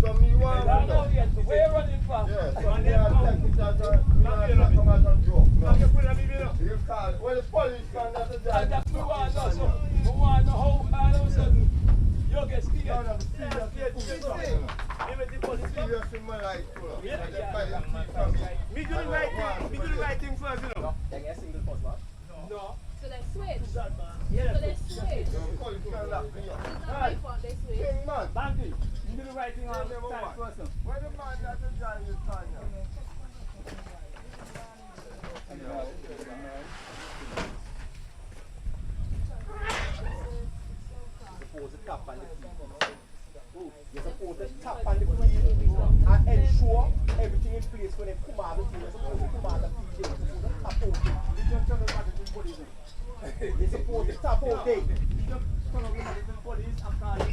So me want to know. Where you running from? Yeah, so me want to take it as a, me want to come out and joke. No. You call it. Well, the police can not to drive. That's what we want to know. So, we want to know how all of a sudden you get scared. No, no, serious in my life, bro. Yeah. Me do the right thing. Me do the right thing first, you know. Can you single post, man? No. So they switch. Yeah. So they switch. The police can lock me up. It's not my fault they switch. King man. Bandy, you do the right thing all the time first. Where the man that is driving his car now? Suppose the tap on the key. You suppose the tap on the key and ensure everything in place when they come out of the key. You're supposed to come out of the key. You're supposed to tap out it. You're supposed to tap out it. You just turn over to the police and call it.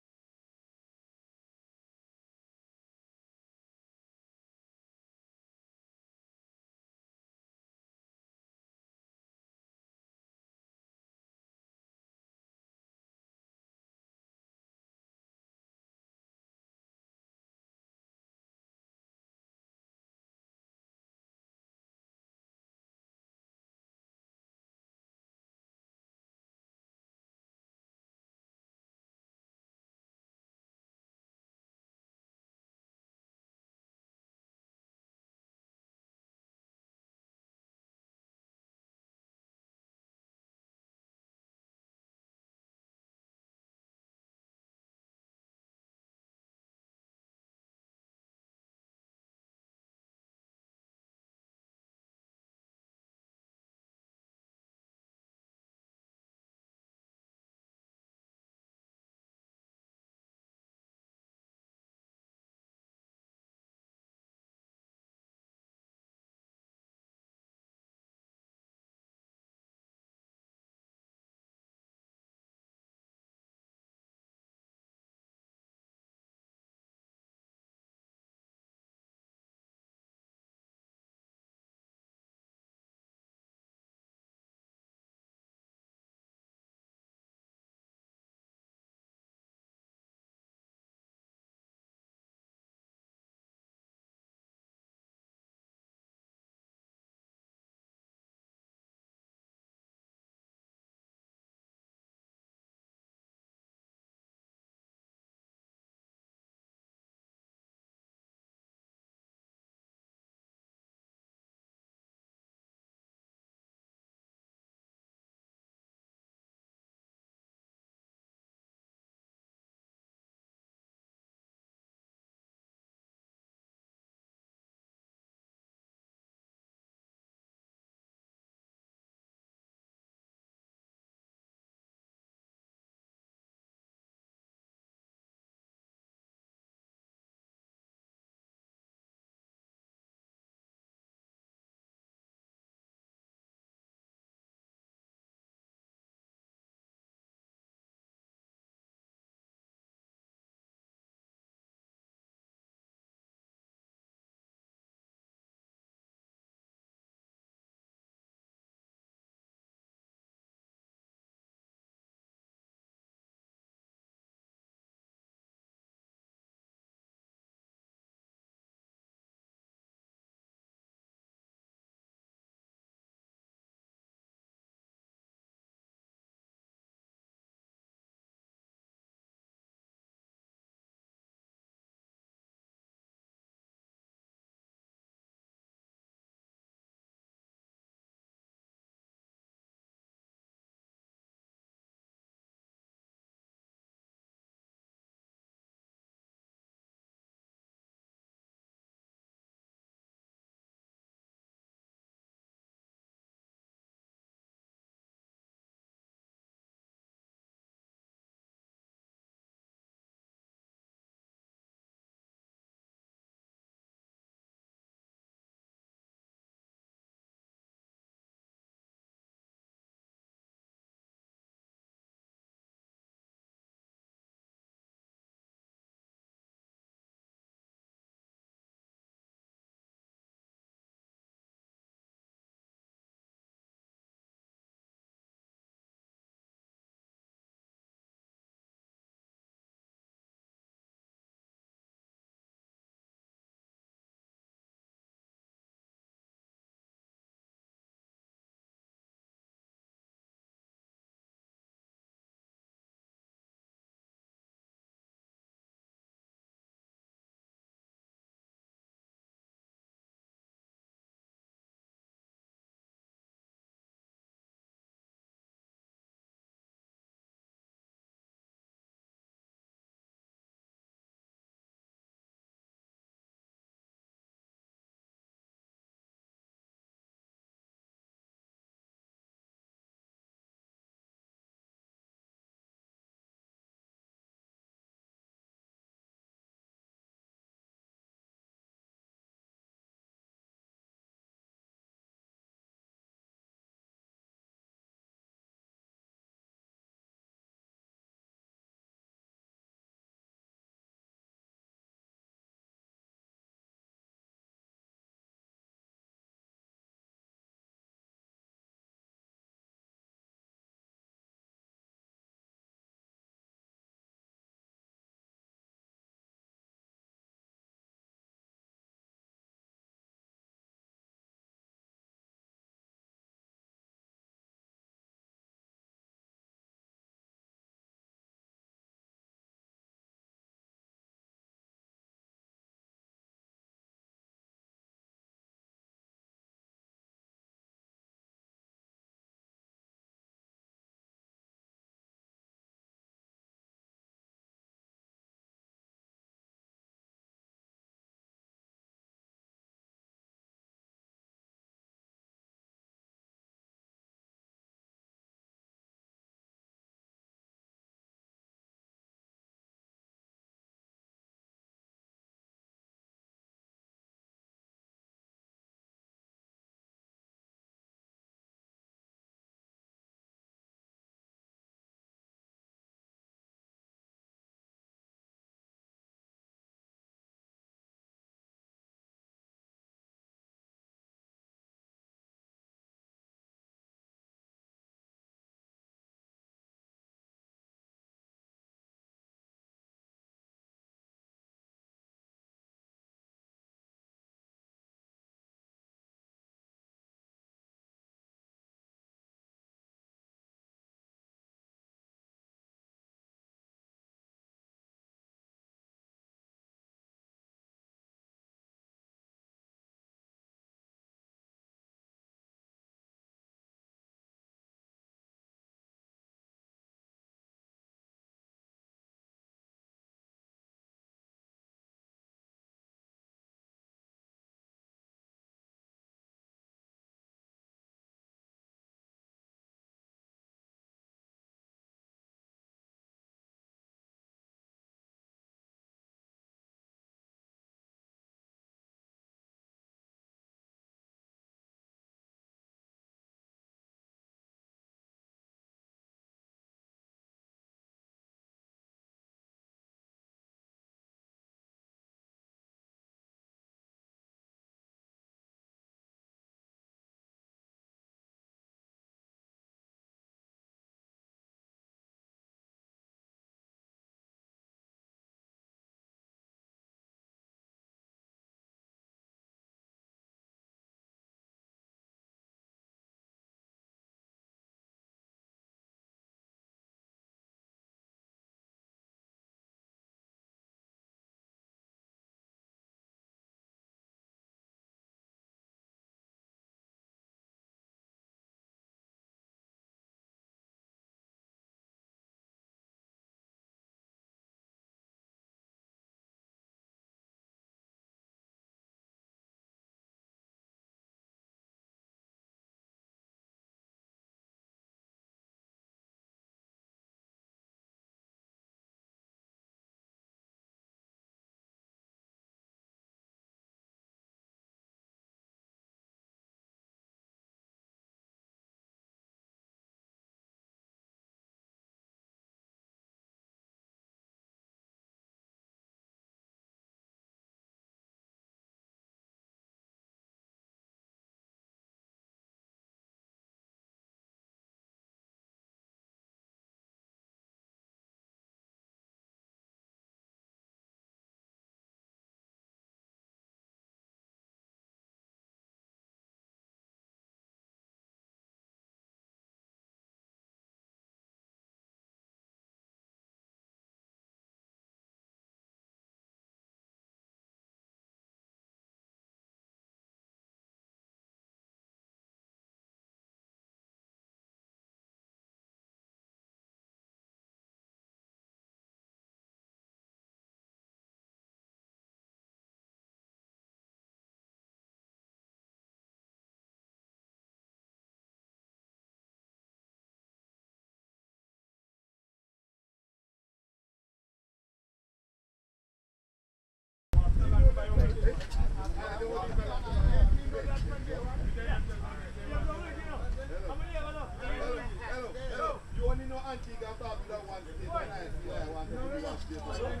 Antigua and Barbuda one state, and I feel I want to be one state.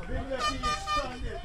Bring your keys, stand it.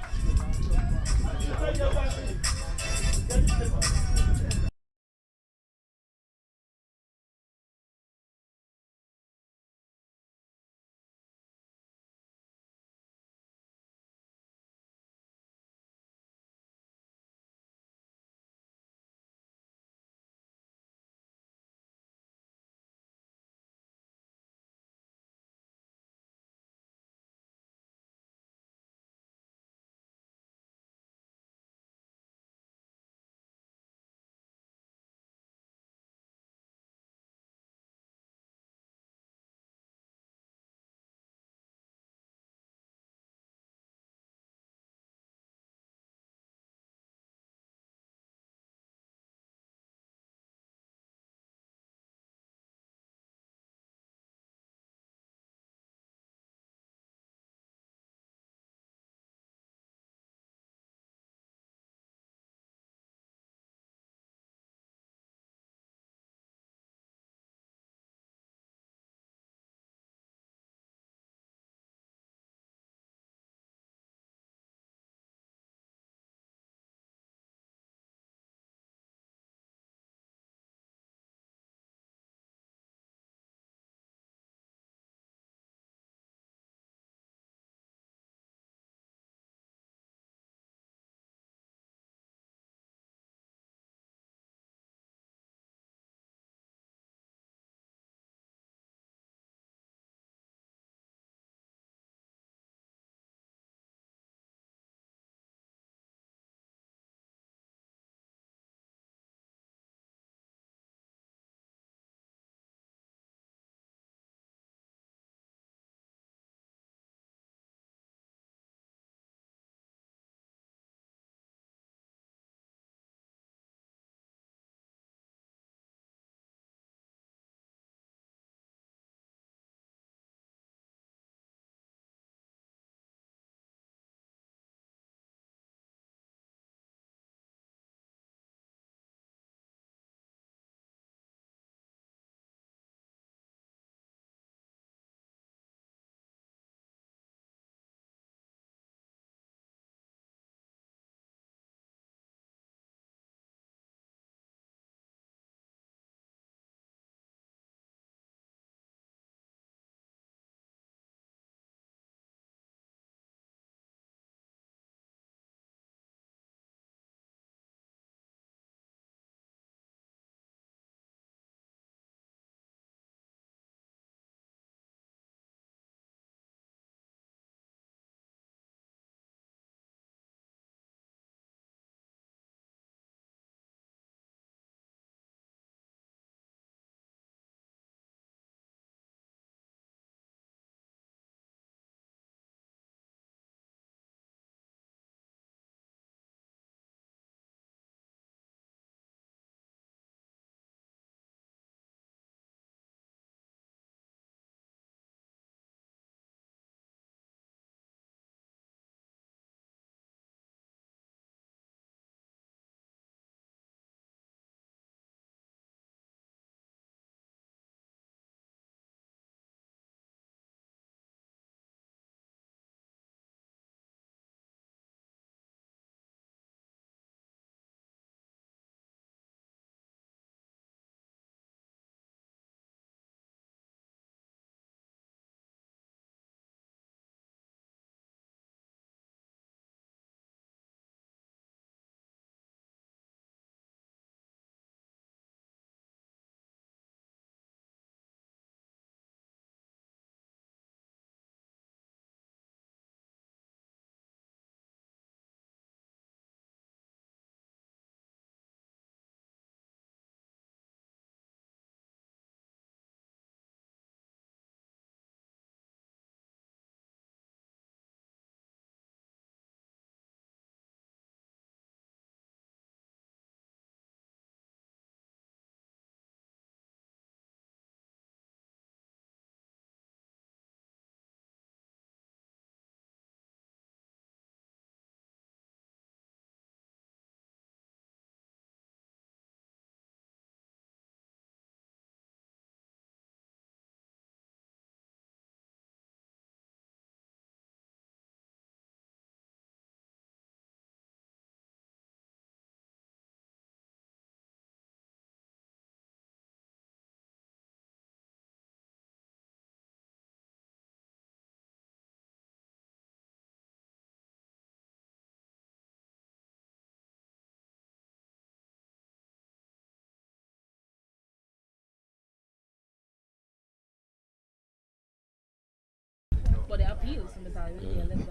field, so I will be a little bit.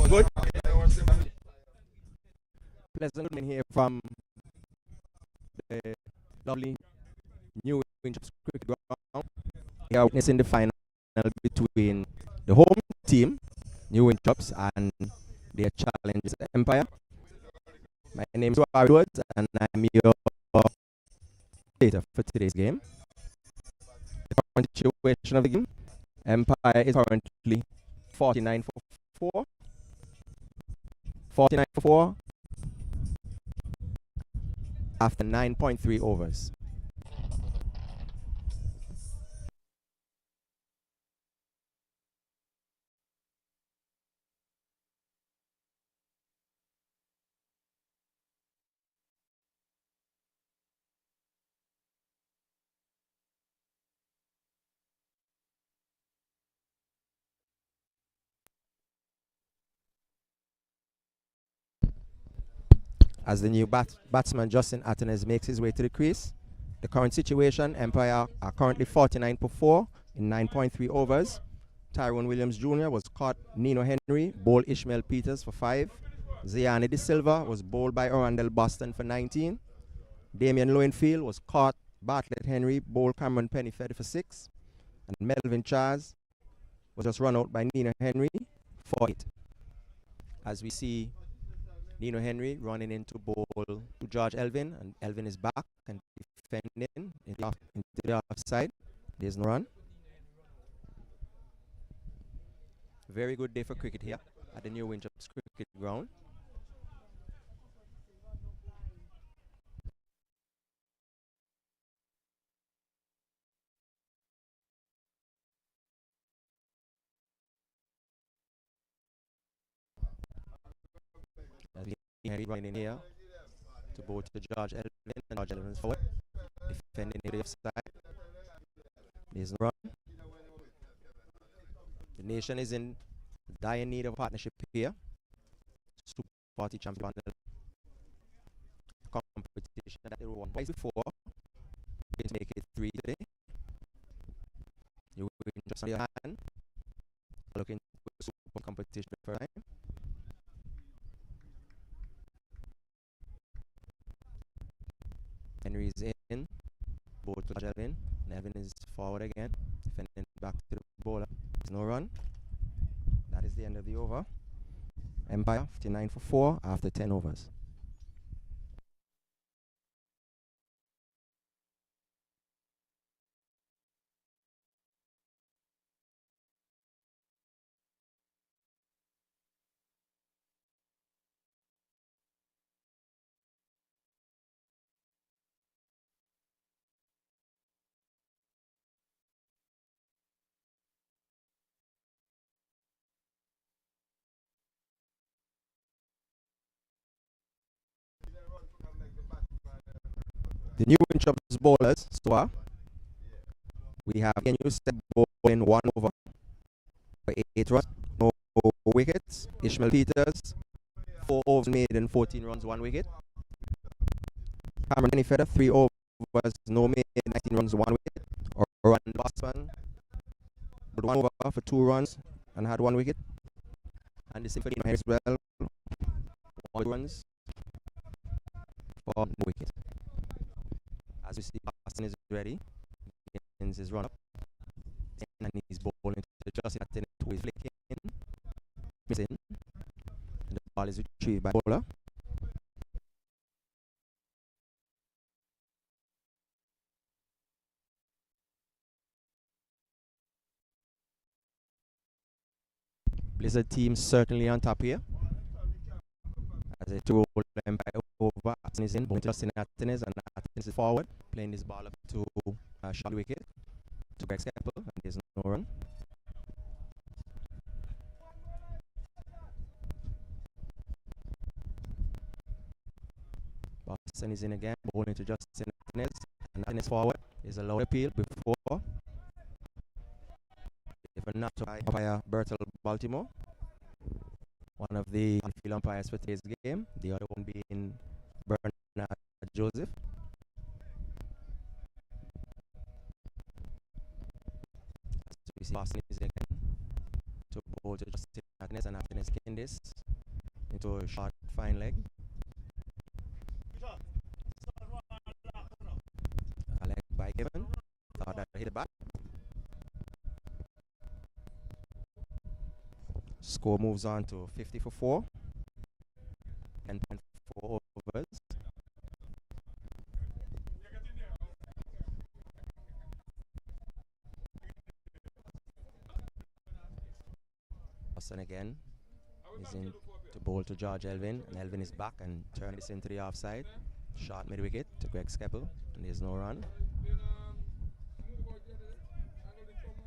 Good. Pleasant evening here from the lovely New Winthorpes cricket ground. We are witnessing the final between the home team, New Winthorpes, and their challenge Empire. My name is Roy Woods, and I'm your data for today's game. The current situation of the game: Empire is currently 49 for 4. 49 for 4 after 9.3 overs. As the new batsman Justin Atenes makes his way to the crease. The current situation: Empire are currently 49 for 4 in 9.3 overs. Tyrone Williams Jr. was caught Nino Henry, bowled Ishmael Peters for 5. Ziani De Silva was bowled by Orandel Boston for 19. Damian Lowenfield was caught Bartlett Henry, bowled Cameron Pennyfeather for 6. And Melvin Charles was just run out by Nino Henry for 8. As we see Nino Henry running into bowl to George Elvin, and Elvin is back and defending into the offside. There's no run. Very good day for cricket here at the New Winthorpes cricket ground. As Henry running in here to bowl to George Elvin, and George Elvin is forward, defending the offside. There's no run. The nation is in dire need of a partnership here. Super40 champion competition that they won twice before. Going to make it 3 today. You win just on your hand. Looking for super competition for time. Henry's in. Both to Elvin. Elvin is forward again. Defending back to the bowler. There's no run. That is the end of the over. Empire 59 for 4 after 10 overs. The New Winthorpes bowlers so far. We have Kenyu Step bowling 1 over for 8 runs, no wickets. Ishmael Peters 4 overs made and 14 runs, 1 wicket. Cameron Pennyfeather 3 overs, no made, 19 runs, 1 wicket. Orandel Boston 1 over for 2 runs and had 1 wicket. And the same for Nino as well, 1 runs for no wicket. As we see, Boston is ready. Begins his run up. And he's bowling to Justin Atenes, who is flicking. Missing. And the ball is retrieved by bowler. Blizzard team certainly on top here. As they throw Empire over, Atten is in, Justin Atten is, and Atten is forward, playing this ball up to short wicket, to Greg Skeppel, and there's no run. Boston is in again, bowling to Justin Atten, and Atten is forward. There's a low appeal before. Even not by umpire Bertel Baltimore, one of the on-field umpires for today's game, the other one being Bernard Joseph. As we see, Boston is again to bowl to Justin Atten, and Atten is kicking this into a short fine leg. A leg by Given, thought that hit it back. Score moves on to 50 for 4. 10.4 overs. Boston again is in to bowl to George Elvin, and Elvin is back and turning this into the offside. Short mid wicket to Greg Skeppel, and there's no run.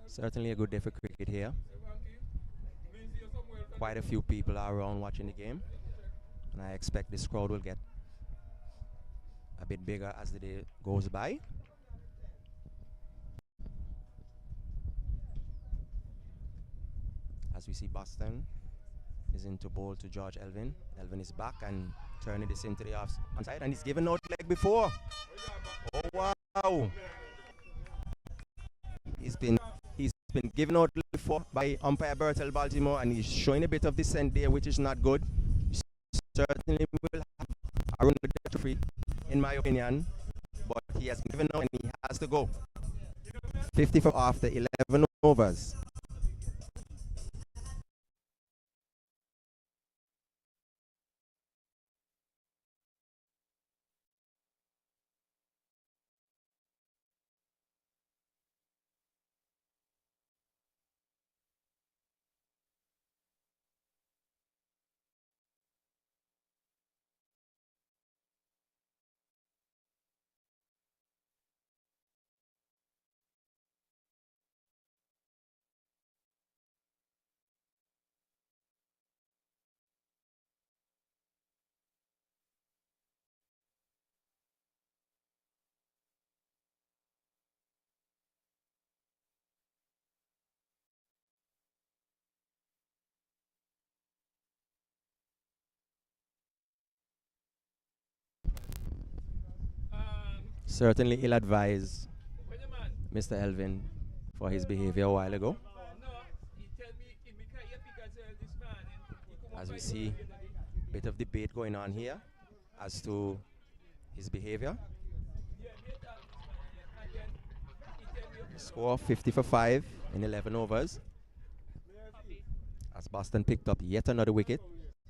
Certainly a good day for cricket here. Quite a few people are around watching the game, and I expect this crowd will get a bit bigger as the day goes by. As we see, Boston is into bowl to George Elvin. Elvin is back and turning this into the onside, and he's given out leg before. Oh wow! He's been given out before by umpire Bertel Baltimore, and he's showing a bit of dissent there, which is not good. He certainly will have a run with the free, in my opinion, but he has been given out and he has to go. 54 after 11 overs. Certainly ill-advised Mr. Elvin for his behavior a while ago. As we see a bit of debate going on here as to his behavior. Score 50 for 5 in 11 overs. As Boston picked up yet another wicket.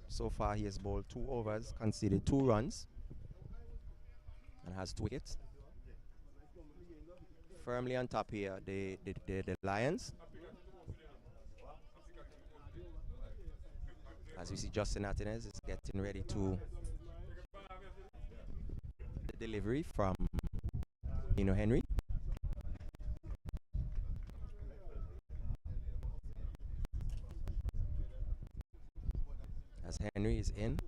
So far he has bowled 2 overs, conceded 2 runs, and has 2 wickets. Firmly on top here, the Lions. As we see, Justin Atenez is getting ready to the delivery from Henry. As Henry is in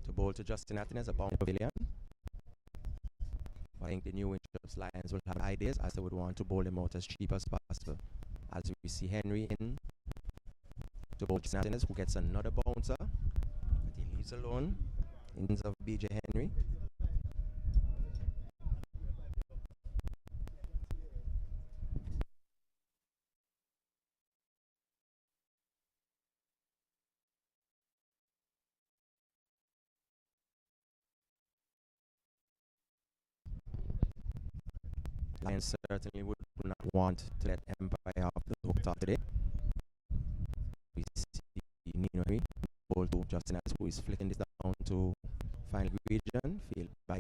to bowl to Justin Atenez, a pound pavilion. I think the new Winthorpes Lions will have ideas as they would want to bowl him out as cheap as possible. As we see Henry in to bowl Justin Atenez, who gets another bouncer that he leaves alone in terms of BJ Henry. Lions certainly would not want to let Empire off the hook top today. We see Nino Henry bowl to Justin Atenez, who is flicking this down to final region, field by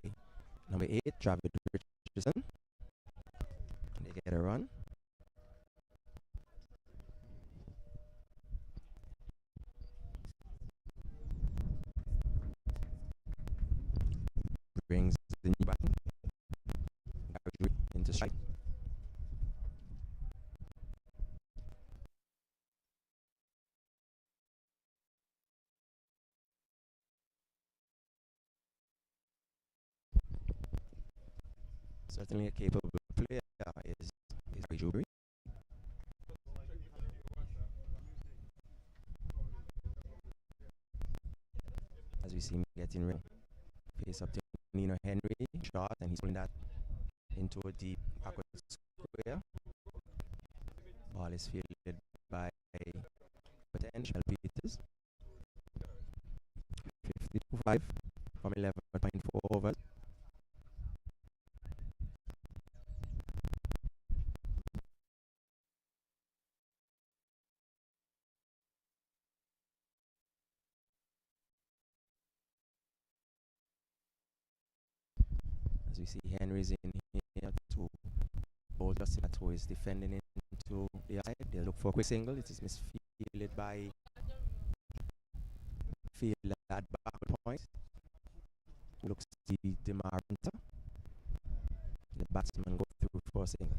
number 8, Travis Richardson. And they get a run. brings the new batsman into strike. Certainly a capable player is Jubri. As we see him getting ring, face up to Nino Henry, shot, and he's pulling that into a deep backward square. Ball is fielded by potential Peters. 52-5 from 11.4 overs. As we see Henry's in here to bowl just in that who is defending into the outside. They'll look for a quick single. It is misfielded by fielder at backward point. Looks to be Demaranta. The batsman go through for a single.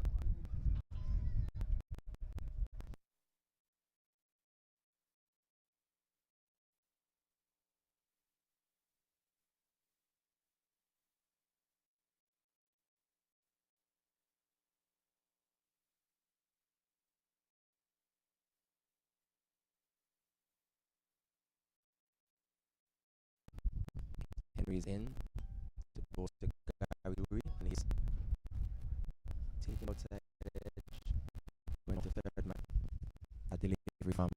Henry's in to bowl to Gary Uri, and he's taking outside edge, going to third man. A delivery from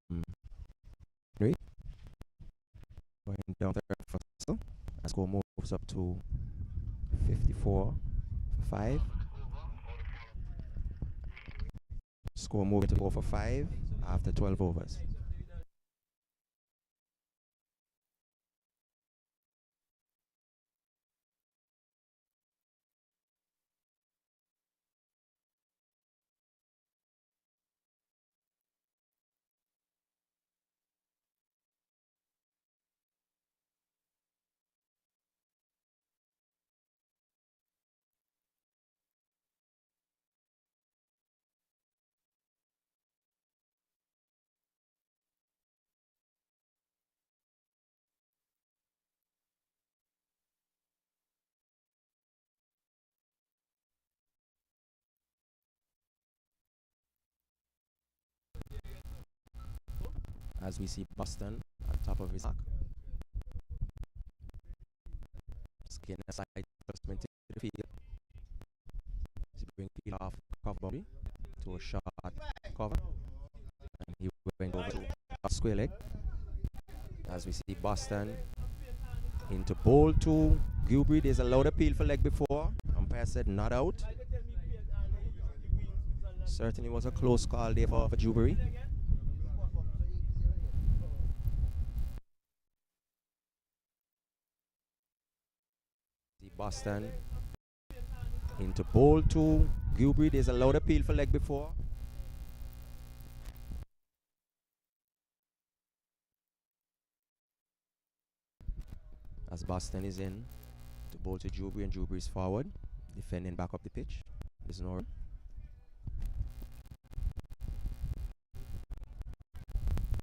Henry, going down third for Cecil. And score moves up to 54 for 5. Score moving to 4 for 5 after 12 overs. As we see Boston on top of his mark. Skin aside adjustment to the field. He's bringing field off cover boundary to a short cover. And he went over to a square leg. As we see Boston into bowl 2. Gilbert, there's a loud appeal for leg before. Umpire said not out. Certainly was a close call there for Jubery. Boston into bowl 2. Gilbert, there's a loud appeal for leg before. As Boston is in to bowl to Jubery, and Jubery is forward, defending back up the pitch. There's no run.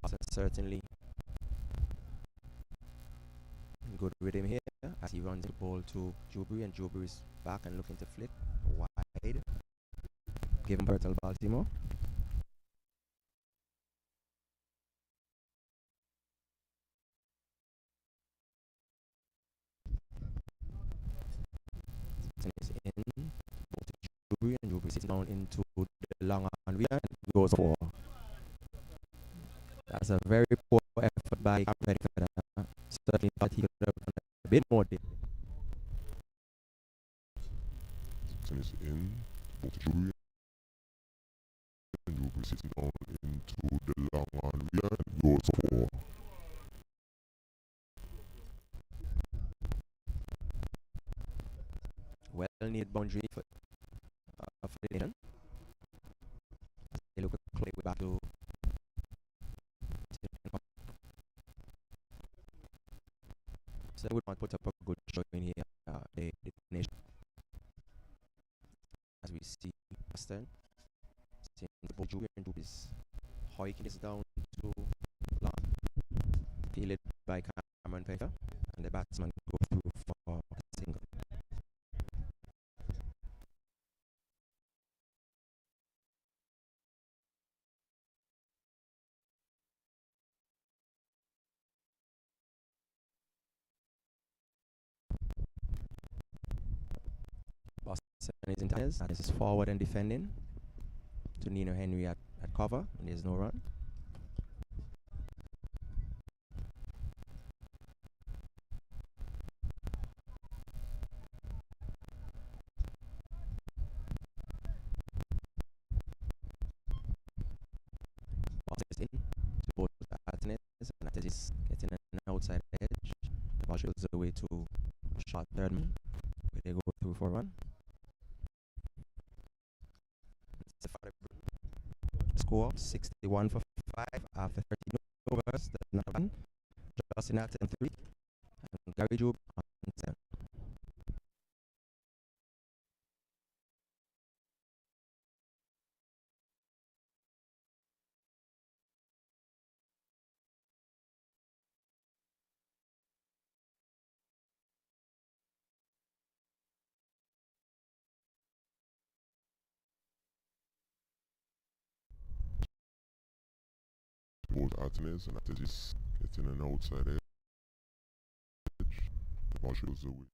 Boston certainly good rhythm here as he runs the ball to Jubery, and Jubery is back and looking to flick wide. Give him Bertel Baltimore. Is in to Jubery, and Jubery sits down into the long on and goes for. That's a very poor effort by Redford. Certainly thought he could have done a bit more there. Is in both Jubery, and Jubery sitting down into the long on and goes for. Well needed boundary for the nation. They look at way back to so they would not put up a good showing here. They Boston. Seems the ball Julian is hoiking this down to long. Fielded by Cameron Pfeiffer. And the batsman go through for a single. Boston is in ties. This is forward and defending to Nino Henry at cover, and there's no run. Boston is in to both alternate, and that is getting an outside edge. The ball shields away to shot third man, where they go through for a run. Score 61 for 5 after 13 overs. The number one, Justin Alton 3, and Gary Job on 7. Both alternates, and that is getting an outside edge. The ball shields away.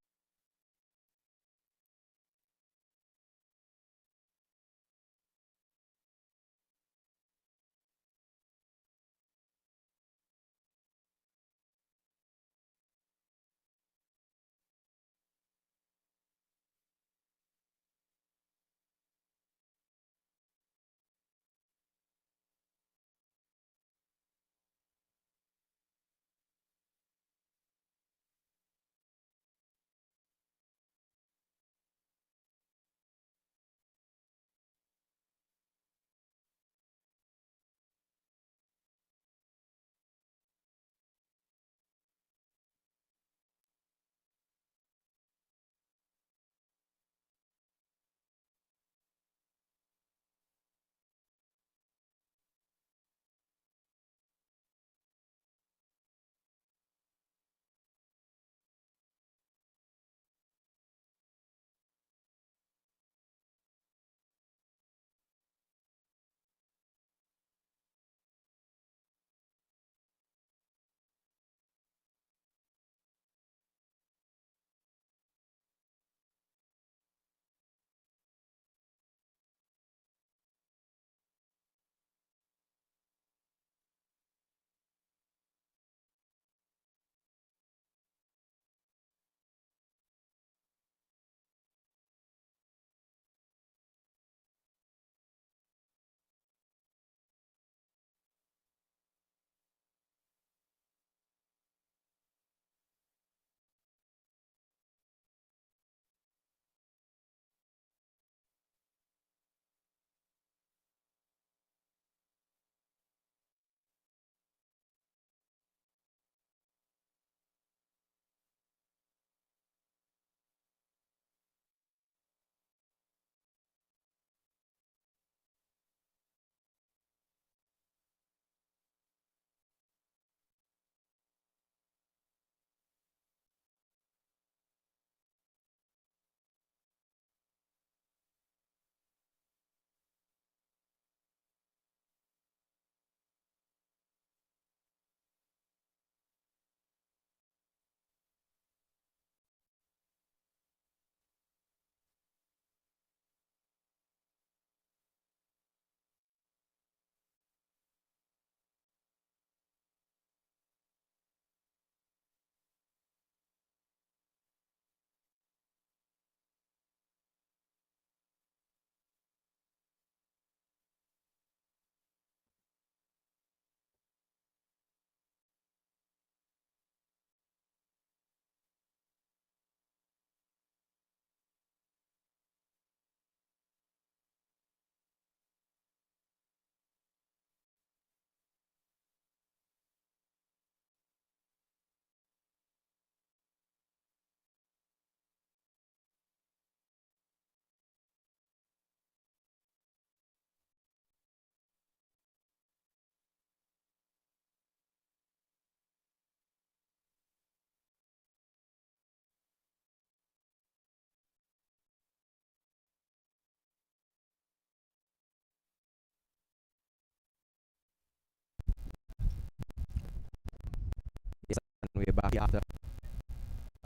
we're back after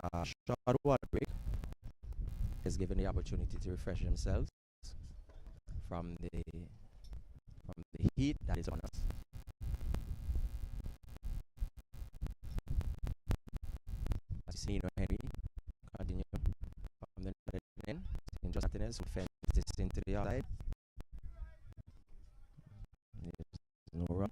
a short water break. Is given the opportunity to refresh themselves from the heat that is on us. As you see, Henry continue from the end. In just Martinez who fed this into the outside. There's no run.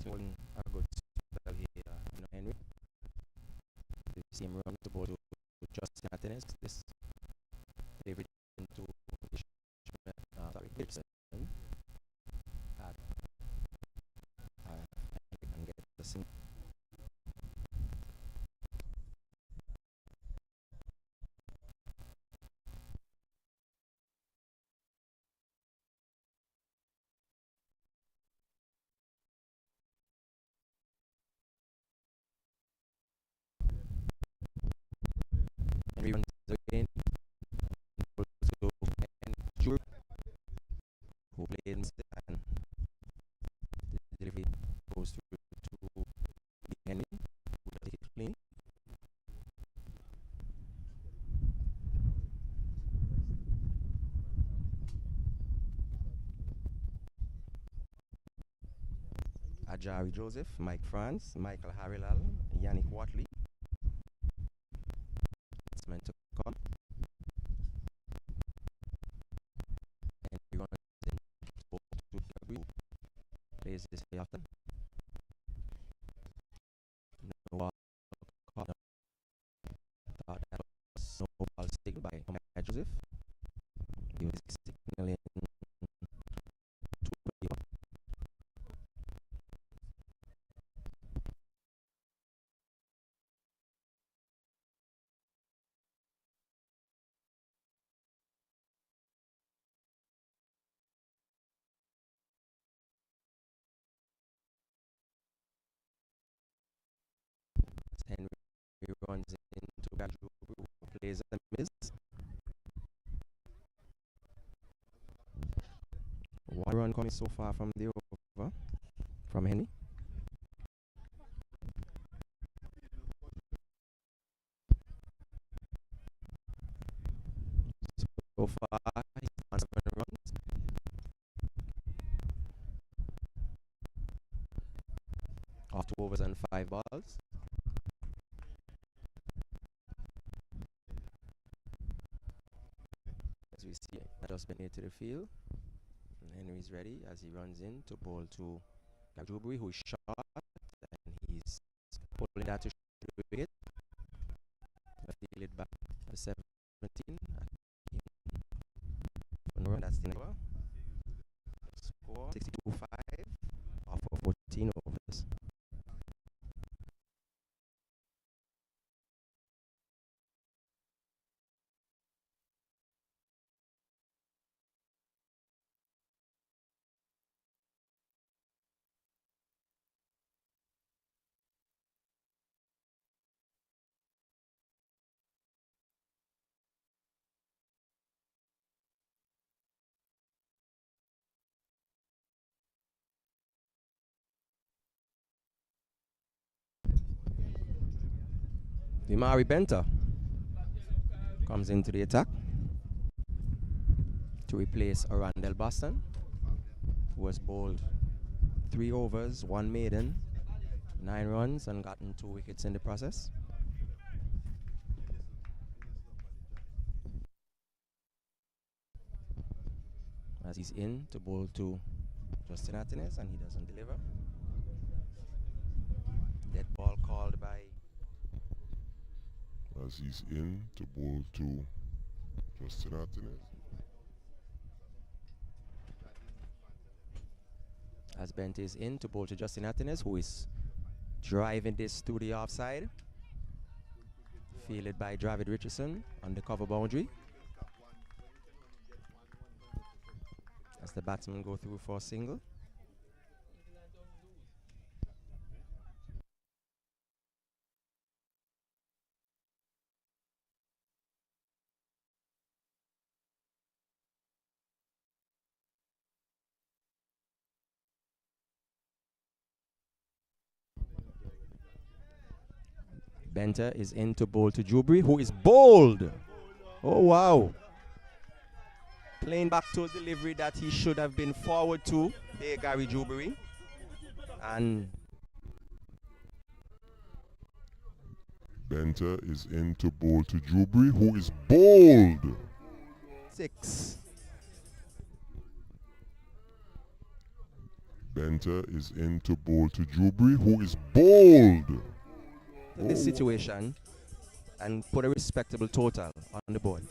Holding a good spell here, Henry. The same run to ball to Justin Martinez. This delivered into Gibson. And get the same. Henry runs again. To who played instead, and the delivery goes through to Henry, who takes it clean. Ajari Joseph, Mike France, Michael Harilal, Yannick Watley. It's meant to come. And we run in to Gabriel. Plays this way often. No ball caught. Thought that was no ball signaled by Joseph. He was signaling to Henry runs into Gabriel, who plays a miss. One run coming so far from the over from Henry. So far, he's on 7 runs. Off 2 overs and 5 balls. As we see, adjustment made to the field. And Henry's ready as he runs in to ball to Gajubri, who is shot, and he's pulling that to it. Feel it back to 17. That's the number. Score 62-5 off of 14 overs. Vimari Benta comes into the attack to replace Arundel Boston, who was bowled 3 overs, 1 maiden, 9 runs, and gotten 2 wickets in the process. As he's in to bowl to Justin Martinez, and he doesn't deliver. Dead ball called by. As he's in to bowl to Justin Martinez. As Bent is in to bowl to Justin Martinez, who is driving this to the offside. Fielded by Dravid Richardson on the cover boundary. As the batsmen go through for a single. Benter is into bowl to Jubri, who is bold. Oh, wow. Playing back to a delivery that he should have been forward to, there, Gary Jubri. And Benter is into bowl to Jubri, who is bold. 6. Benter is into bowl to Jubri, who is bold. This situation and put a respectable total on the board.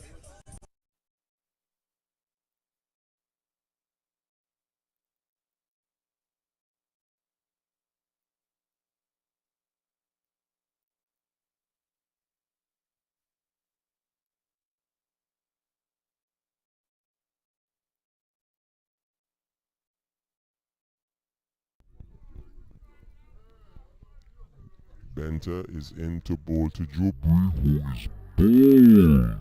Benter is into bowl to Jubri, who is bold.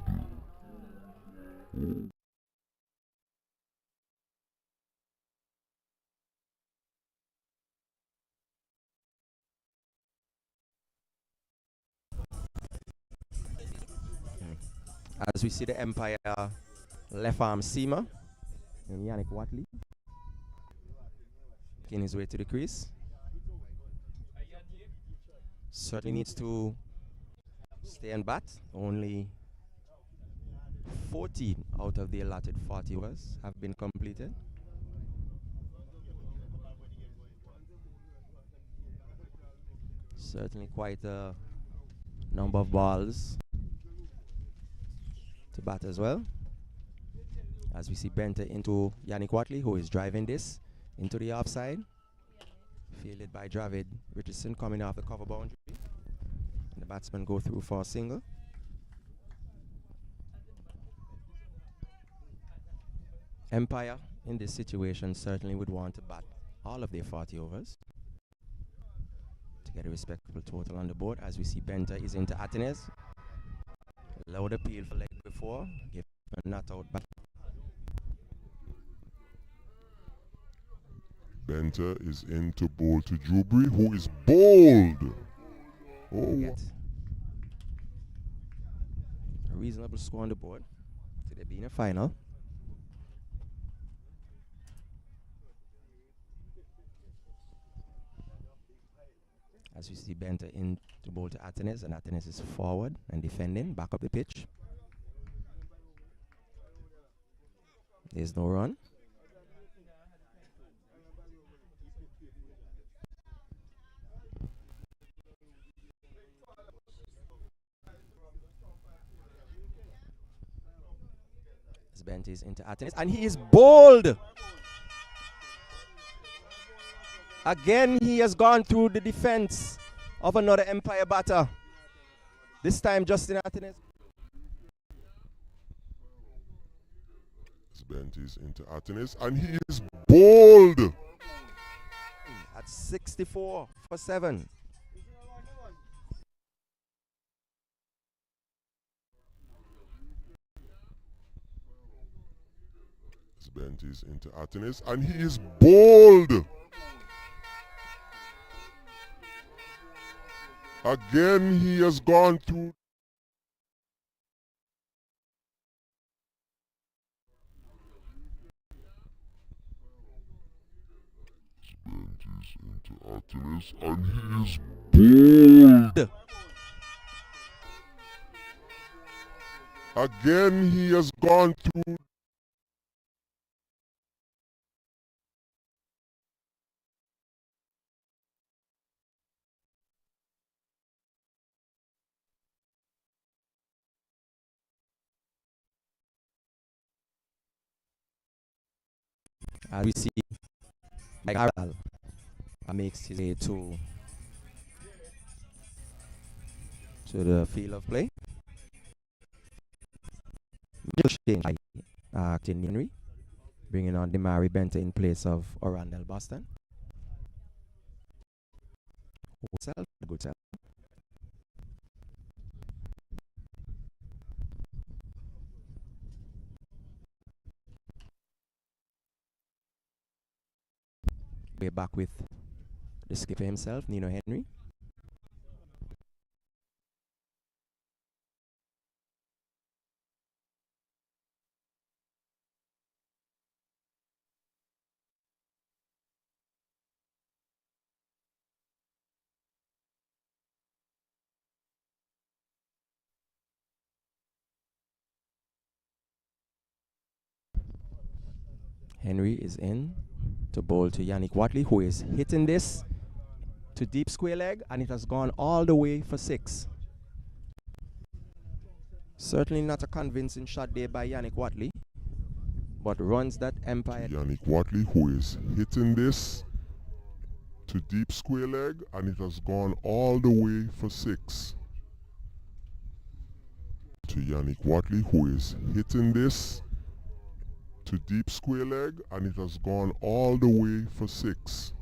As we see the Empire left arm seamer, and Yannick Watley making his way to the crease. Certainly needs to stay and bat. Only 14 out of the allotted 40 overs have been completed. Certainly quite a number of balls to bat as well. As we see Benter into Yannick Watley, who is driving this into the offside. Fielded by Dravid Richardson coming off the cover boundary. And the batsman go through for a single. Empire in this situation certainly would want to bat all of their 40 overs to get a respectable total on the board. As we see Benter is into Atenes. Loud appeal for leg before. Give a not out back. Benter is into bowl to Jubri, who is bold. Get a reasonable score on the board to there being a final. As we see Benter into bowl to Atenes, and Atenes is forward and defending, back up the pitch. There's no run. Benter is into Atenes, and he is bold. Again, he has gone through the defense of another Empire batter. This time, Justin Atenes. Benter is into Atenes, and he is bold. At 64 for 7. Benter is into Atenes, and he is bold. Again, he has gone through. Benter is into Atenes, and he is bold. Again, he has gone through. As we see Mike Harrell makes his way to the field of play. Change by Tim Henry, bringing on Demari Benter in place of Orandel Boston. Good self. We're back with the skipper himself, Nino Henry. Henry is in to bowl to Yannick Watley, who is hitting this to deep square leg, and it has gone all the way for 6. Certainly not a convincing shot there by Yannick Watley, but runs that Empire. Yannick Watley, who is hitting this to deep square leg, and it has gone all the way for 6. To Yannick Watley, who is hitting this to deep square leg, and it has gone all the way for 6.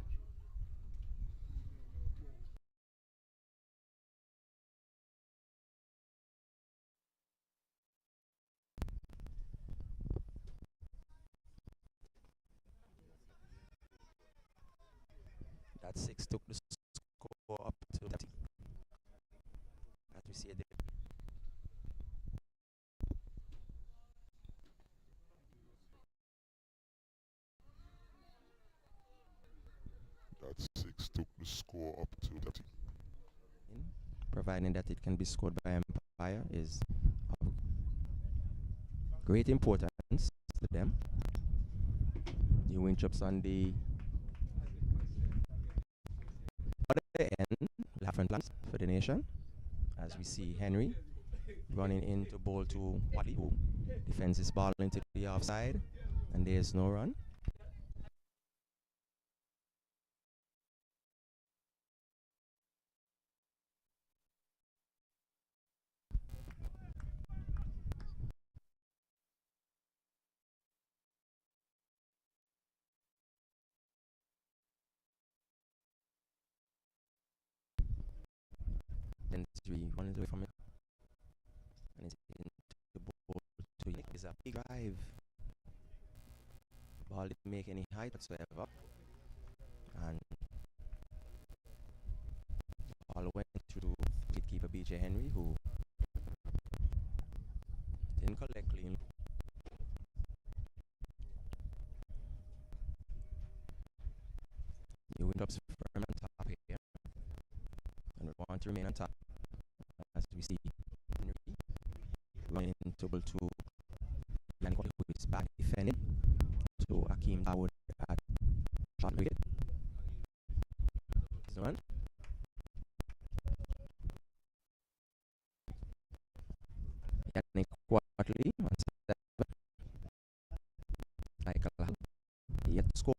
That 6 took the score up to 30. As we see it there. That 6 took the score up to 30. Providing that it can be scored by Empire is of great importance to them. The Winthorpes on the other end will have different plans for the nation, as we see Henry running in to bowl to Watley, who defends his ball into the offside, and there's no run. Then 3 runs away from it, and it's into the bowl to Yannick. Is a big drive. Ball didn't make any height whatsoever, and ball went to wicketkeeper B.J. Henry, who didn't collect clean. The Winthorpes firm on top here, and we want to remain on top, as we see Henry running into bowl to Yannick, who is back defending to Akeem Dawood at short wicket. One. Yannick Watley on 7. Michael yet to score.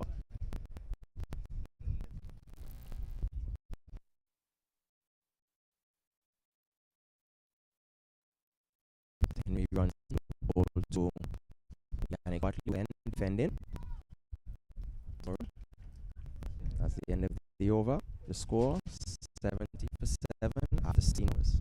Henry runs the ball to Yannick Watley and defending. That's the end of the over. The score 70 for 7 after 16 overs.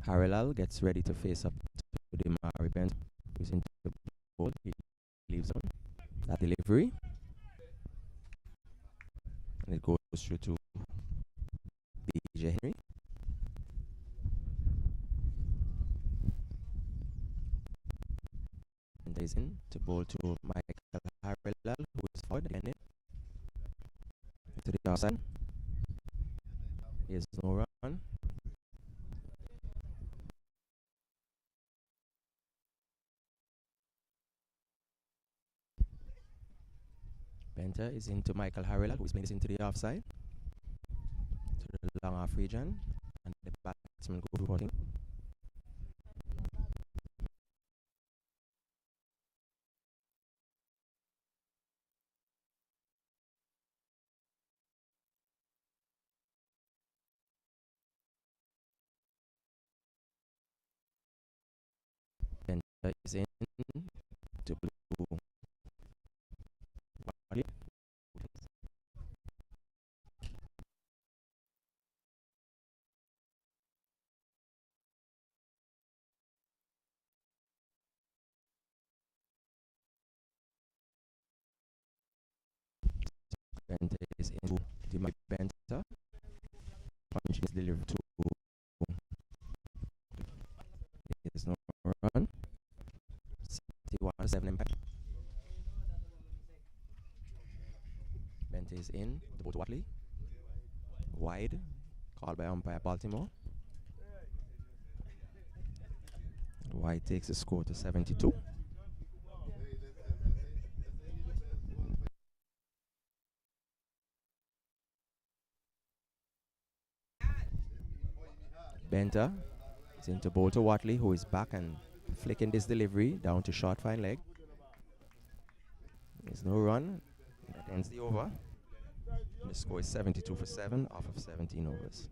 Harrelal gets ready to face up to the Mari Bent, who's into the ball. He leaves on that delivery, and it goes through to B.J. Henry. And he's in to bowl to Michael Harrelal, who is forward again to the outside. Here's no run. Benter is into Michael Harrelal, who is playing this into the offside, to the long off region, and the batsman goes reporting. Benter is in to blue into the Benta. Punch is delivered to. There's no run. 71-7 impact. Benta is in. The ball to Watley. Wide. Called by umpire Baltimore. White takes the score to 72. Benta is into ball to Watley, who is back and flicking this delivery down to short fine leg. There's no run. That ends the over. And the score is 72 for 7 off of 17 overs.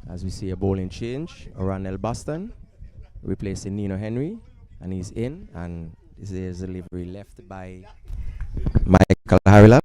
As we see a bowling change, Ronell Boston replacing Nino Henry, and he's in, and this is a delivery left by Michael Harrell.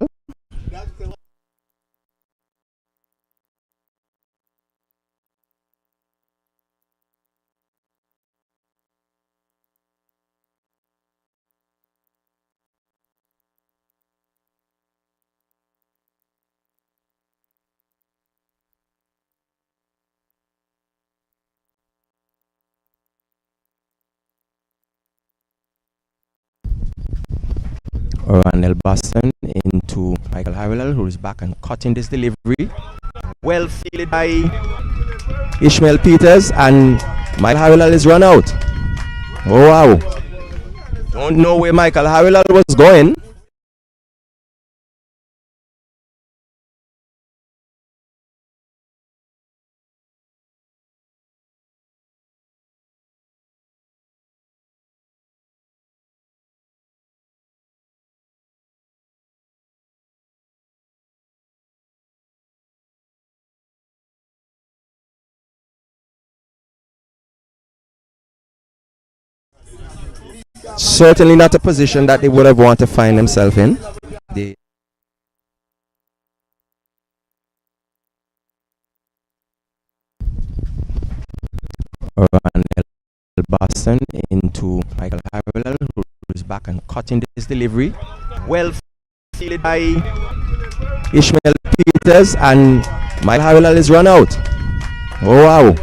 Ronell Boston into Michael Harrell, who is back and cutting this delivery. Well fielded by Ishmael Peters, and Michael Harrell is run out. Oh wow. Don't know where Michael Harrell was going. Certainly not a position that they would have wanted to find themselves in. Ronell Boston into Michael Harrell, who is back and cutting this delivery. Well fielded by Ishmael Peters, and Michael Harrell is run out. Oh wow.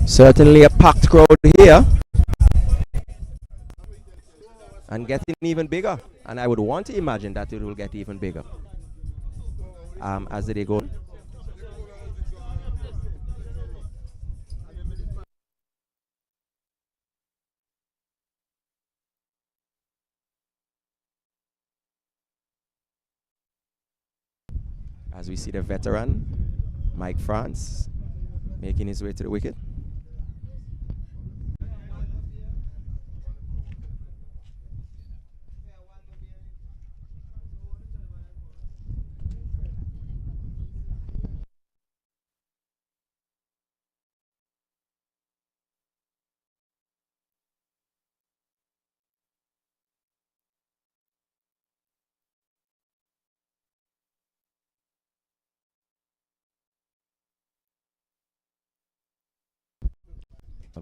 Certainly a packed crowd here, and getting even bigger, and I would want to imagine that it will get even bigger as they go. As we see the veteran Mike France making his way to the wicket.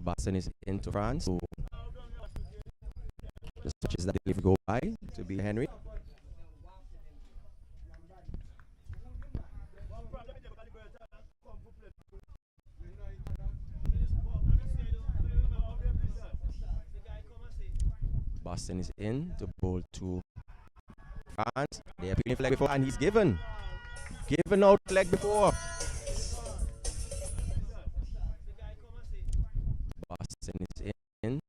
Boston is into France, so just touches that delivery go by to be Henry. Boston is in to bowl to France, they appealing for leg before, and he's given out leg before. Boston is in.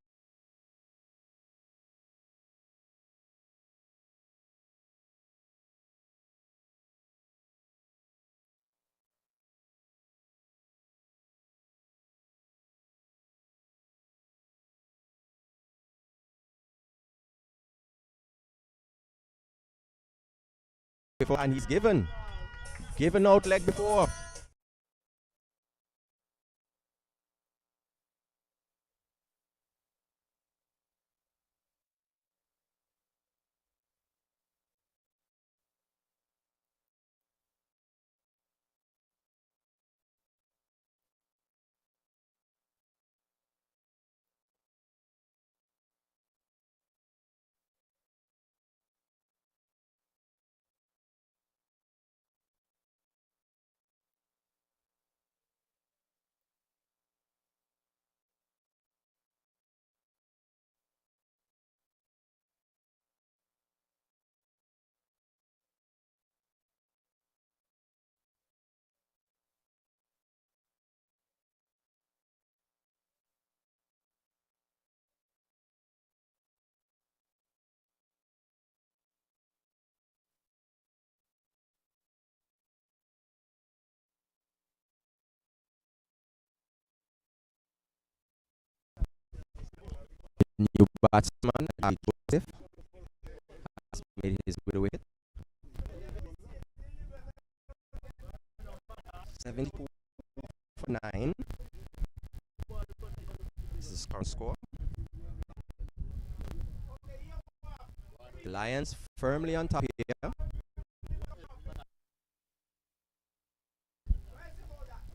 Before, and he's given out leg before. New batsman, Joseph, has made his way to wicket. 72 for 9. This is current score. The Lions firmly on top here,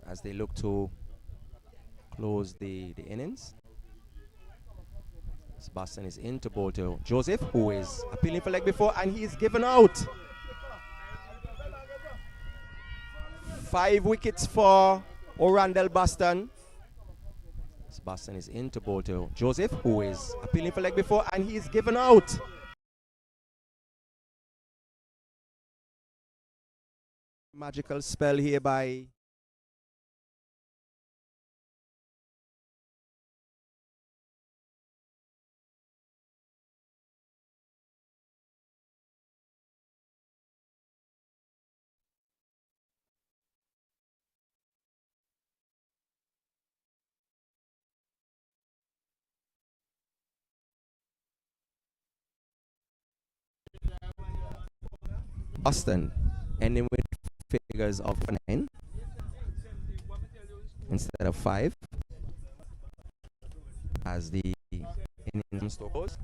as they look to close the innings. Boston is in to bowl to Joseph, who is appealing for leg before, and he's given out. 5 wickets for Orandel Boston. Boston is in to bowl to Joseph, who is appealing for leg before, and he's given out. Magical spell here by Boston, ending with figures of 9 instead of 5, as the innings goes.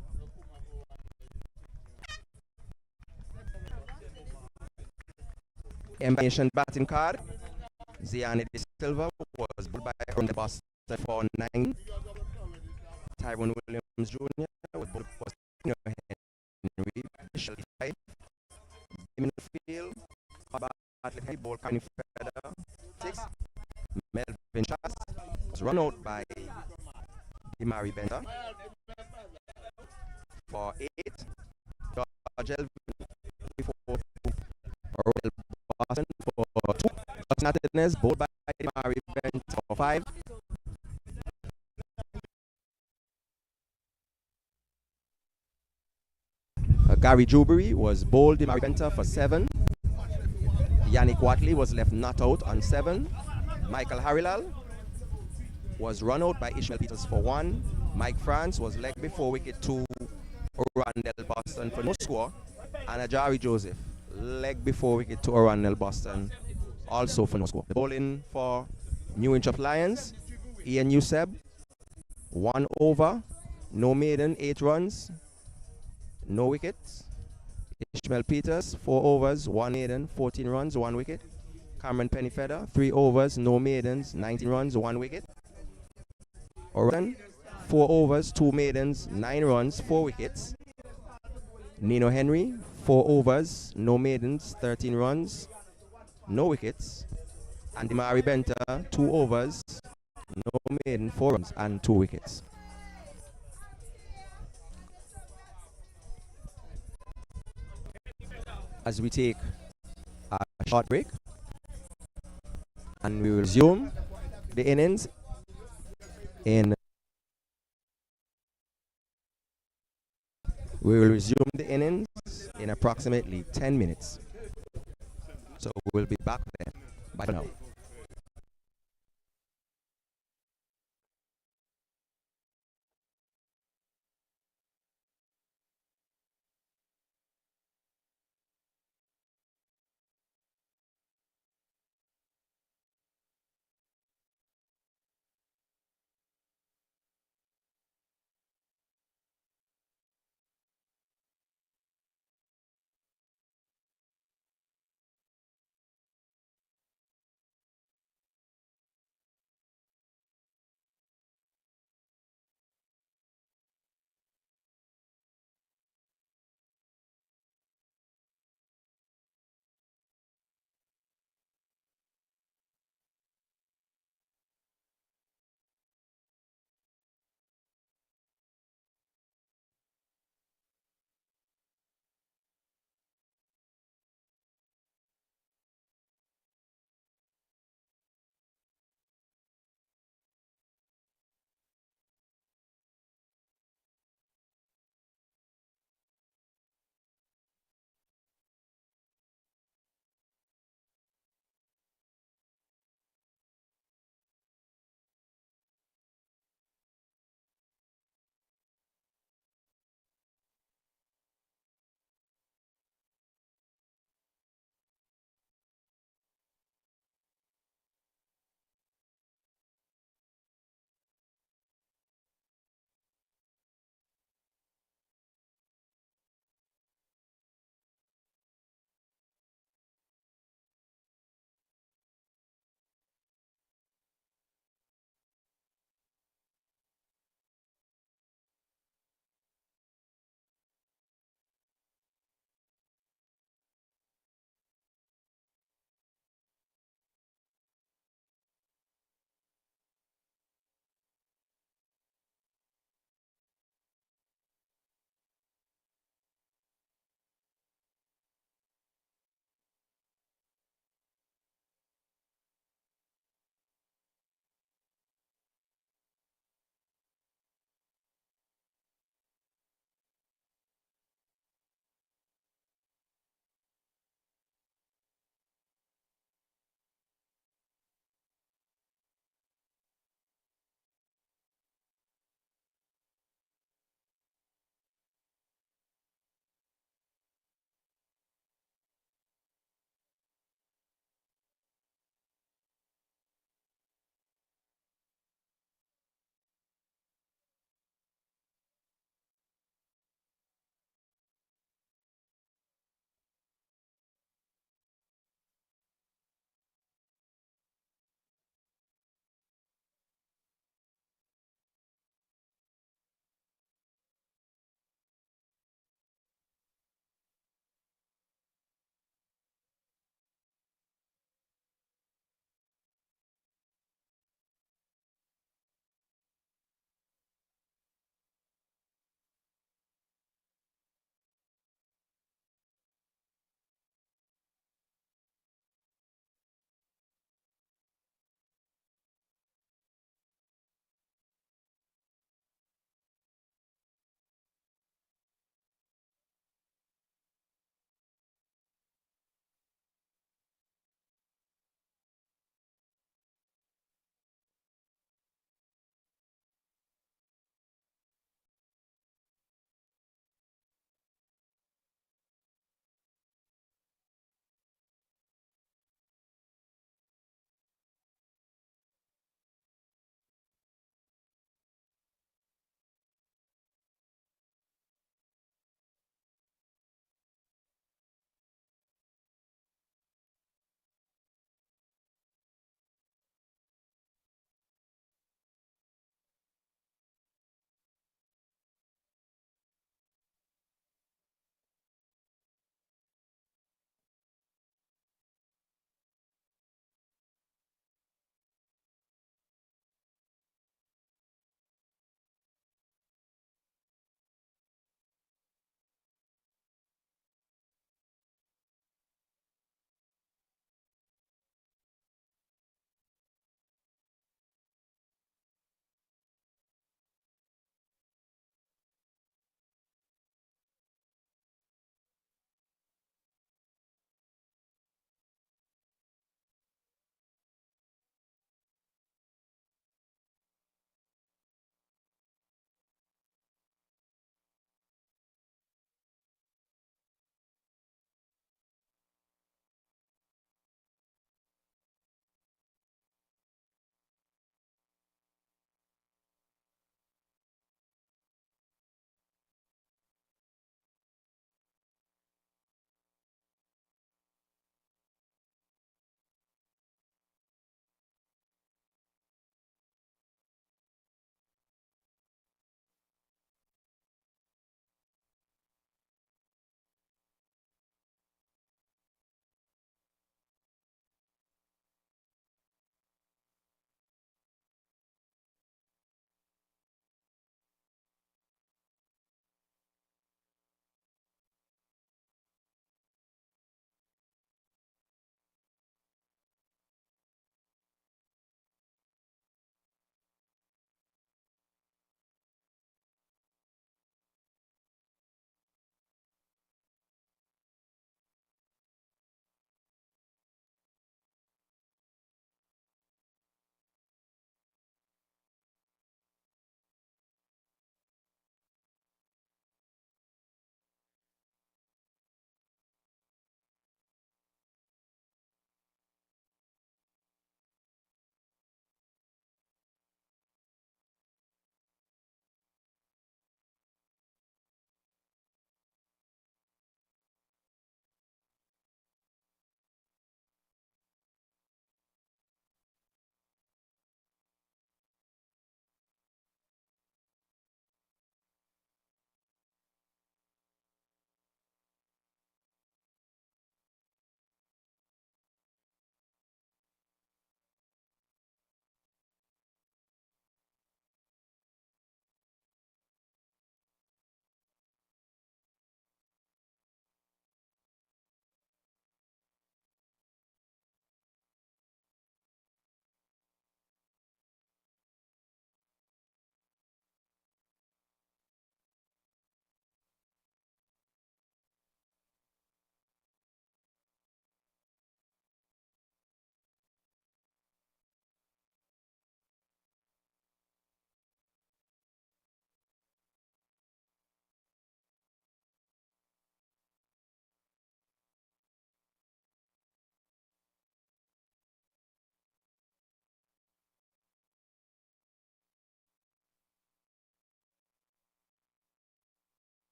Information batting card. Ziani De Silva was bowled by the Boston for 9. Tyrone Williams Jr. was bowled for Henry, 5. In the field, ball Carney Feather, 6. Melvin Chas was run out by Imari Bender for 8. George Elvin for Royal Boston for 2. Justin Attenes bowled by Imari Bender for 5. Gary Jubery was bowled in Maribenta for 7. Yannick Watley was left not out on 7. Michael Harilal was run out by Ishmael Peters for 1. Mike France was leg before wicket to Orandel Boston for no score. And Ajari Joseph leg before wicket to Orandel Boston also for no score. The bowling for New Winthorpes Lions, Ian Yuseb, 1 over, no maiden, 8 runs. No wickets. Ishmael Peters, 4 overs, 1 maiden, 14 runs, 1 wicket. Cameron Pennyfeather, 3 overs, no maidens, 19 runs, 1 wicket. Oran, 4 overs, 2 maidens, 9 runs, 4 wickets. Nino Henry, 4 overs, no maidens, 13 runs, no wickets. And Dimari Benter, 2 overs, no maiden, 4 runs, and 2 wickets. as we take a short break, and we will resume the innings in approximately 10 minutes. So we'll be back then. Bye for now.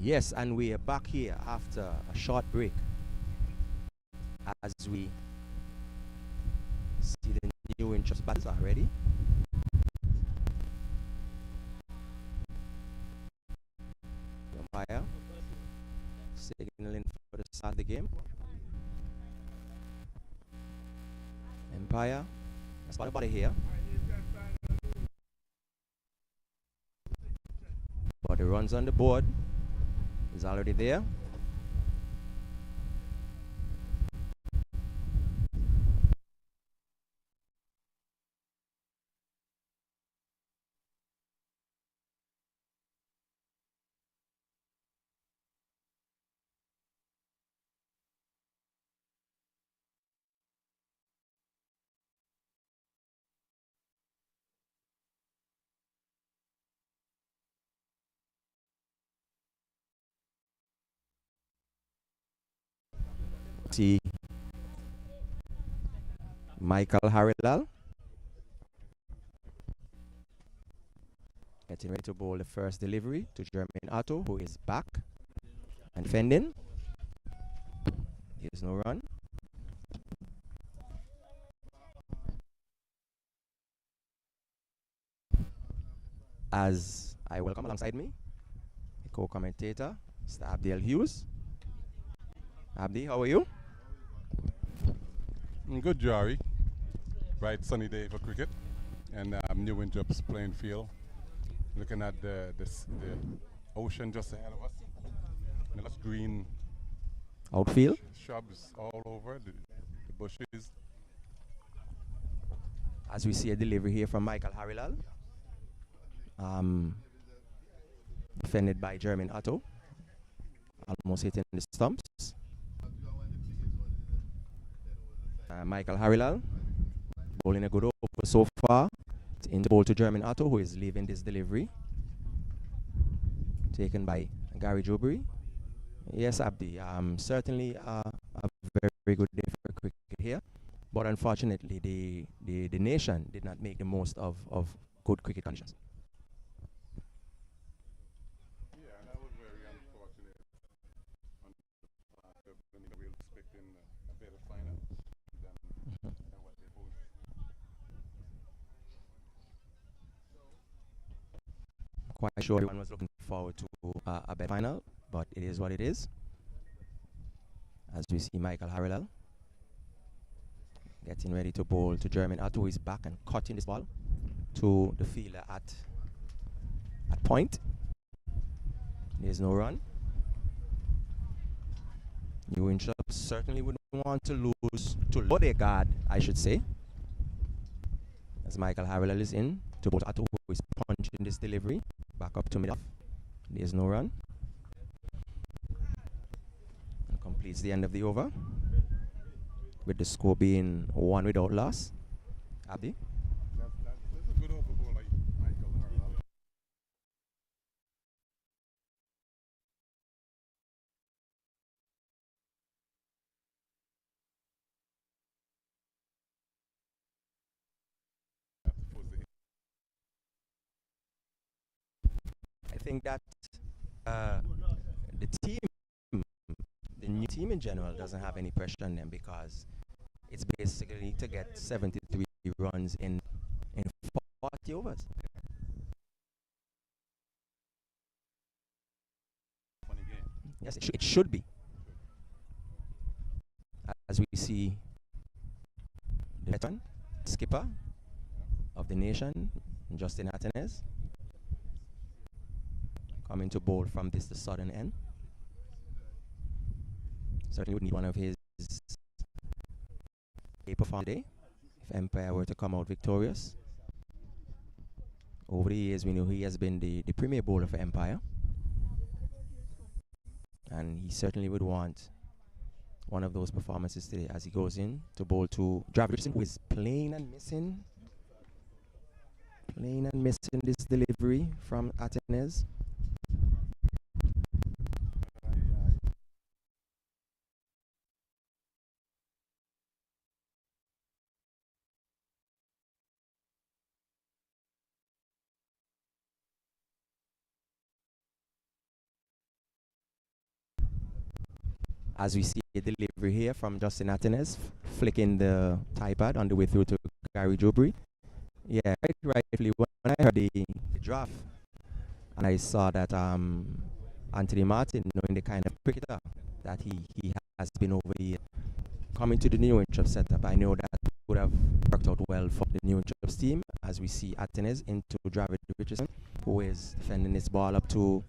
Yes, and we are back here after a short break as we see the new Winthorpes batters are ready. The umpire signaling for the start of the game. Umpire, that's about it here. But the runs on the board is already there. See Michael Harrilal getting ready to bowl the first delivery to Jermaine Otto, who is back and fending. There's no run. As I welcome alongside me, the co-commentator, Mr. Abdiel Hughes. Abdi, how are you? Good, Jari. Bright sunny day for cricket, and new Winthorpes playing field. Looking at the ocean just ahead of us. And lots of green Outfield. shrubs all over the bushes. As we see a delivery here from Michael Harrilal. Defended by Jermaine Otto. Almost hitting the stumps. Michael Harrilal bowling a good over so far. In the ball to Jermaine Otto, who is leaving this delivery. Taken by Gary Jubri. Yes, Abdi. Certainly a very good day for cricket here. But unfortunately, the nation did not make the most of good cricket conditions. Yeah, and that was very unfortunate. We were expecting a better final than what they posed. Quite sure everyone was looking forward to a better final, but it is what it is. As we see Michael Harrilal getting ready to bowl to Jermaine Otto, who is back and cutting this ball to the fielder at point. There's no run. New Winthorpes certainly wouldn't want to lose to lower their guard, I should say. As Michael Harrilal is in to bowl to Otto, who is punching this delivery back up to mid-off. There's no run. And completes the end of the over, with the score being 1 without loss. Abdi? That's a good over ball like Michael Harrilal. I think that the team, the new team in general, doesn't have any pressure on them because it's basically to get 73 runs in 40 overs. Funny game. Yes, it should be. As we see the veteran skipper of the nation, Justin Atenez, coming to bowl from the southern end. Certainly would need one of his performance today if Empire were to come out victorious. Over the years, we know he has been the premier bowler for Empire, and he certainly would want one of those performances today as he goes in to bowl to Dravid Richardson, who is playing and missing this delivery from Atenez. As we see a delivery here from Justin Atenes, flicking the tie pad on the way through to Gary Jobry. Yeah, rightfully, when I heard the draft, and I saw that Anthony Martin, knowing the kind of cricketer that he has been over the year, coming to the New Winthorpes setup, I know that would have worked out well for the New Winthorpes team, as we see Atenes into Dravid Richardson, who is defending his ball up to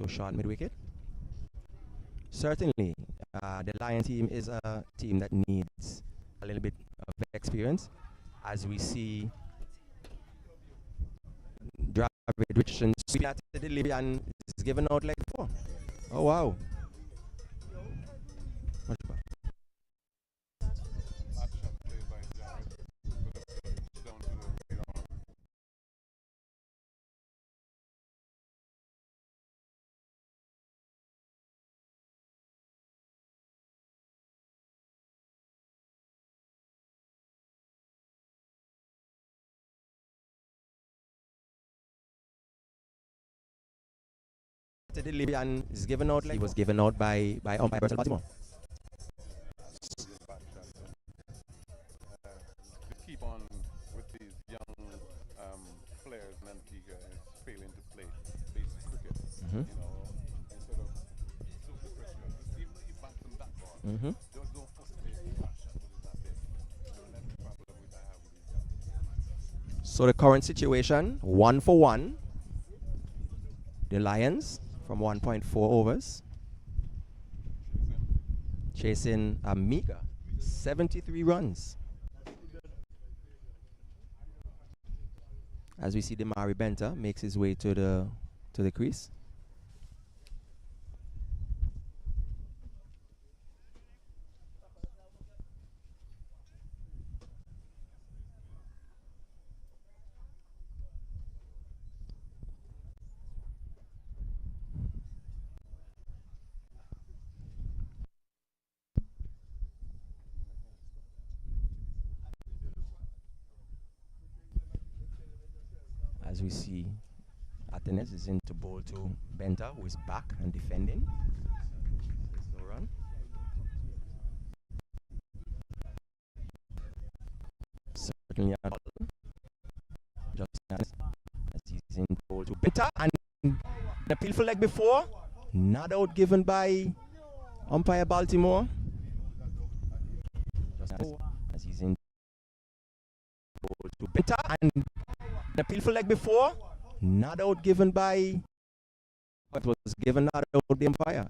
short mid-wicket. Certainly, the Lion team is a team that needs a little bit of experience, as we see Dravid Richardson at the delivery and is given out like before. Oh wow. The delivery and is given out like he was given out by umpire Baltimore. Keep on with these young players in Antigua is failing to play basic cricket. You know, instead of super pressure, even though you bat them that ball, just don't force it to shot when it's not there. And that's the problem which I have with these guys. So the current situation, 1 for 1. The Lions from 1.4 overs, chasing a meager 73 runs. As we see, Damari Benta makes his way to the crease. As we see, Atenes is into ball to Benta, who is back and defending. There's no run. Certainly a ball. Just as he's in ball to Benta, and the appeal for leg before, not out given by umpire Baltimore. Just as he's in ball to Benta, and the appeal for leg before, not out given by, what was given not out the umpire.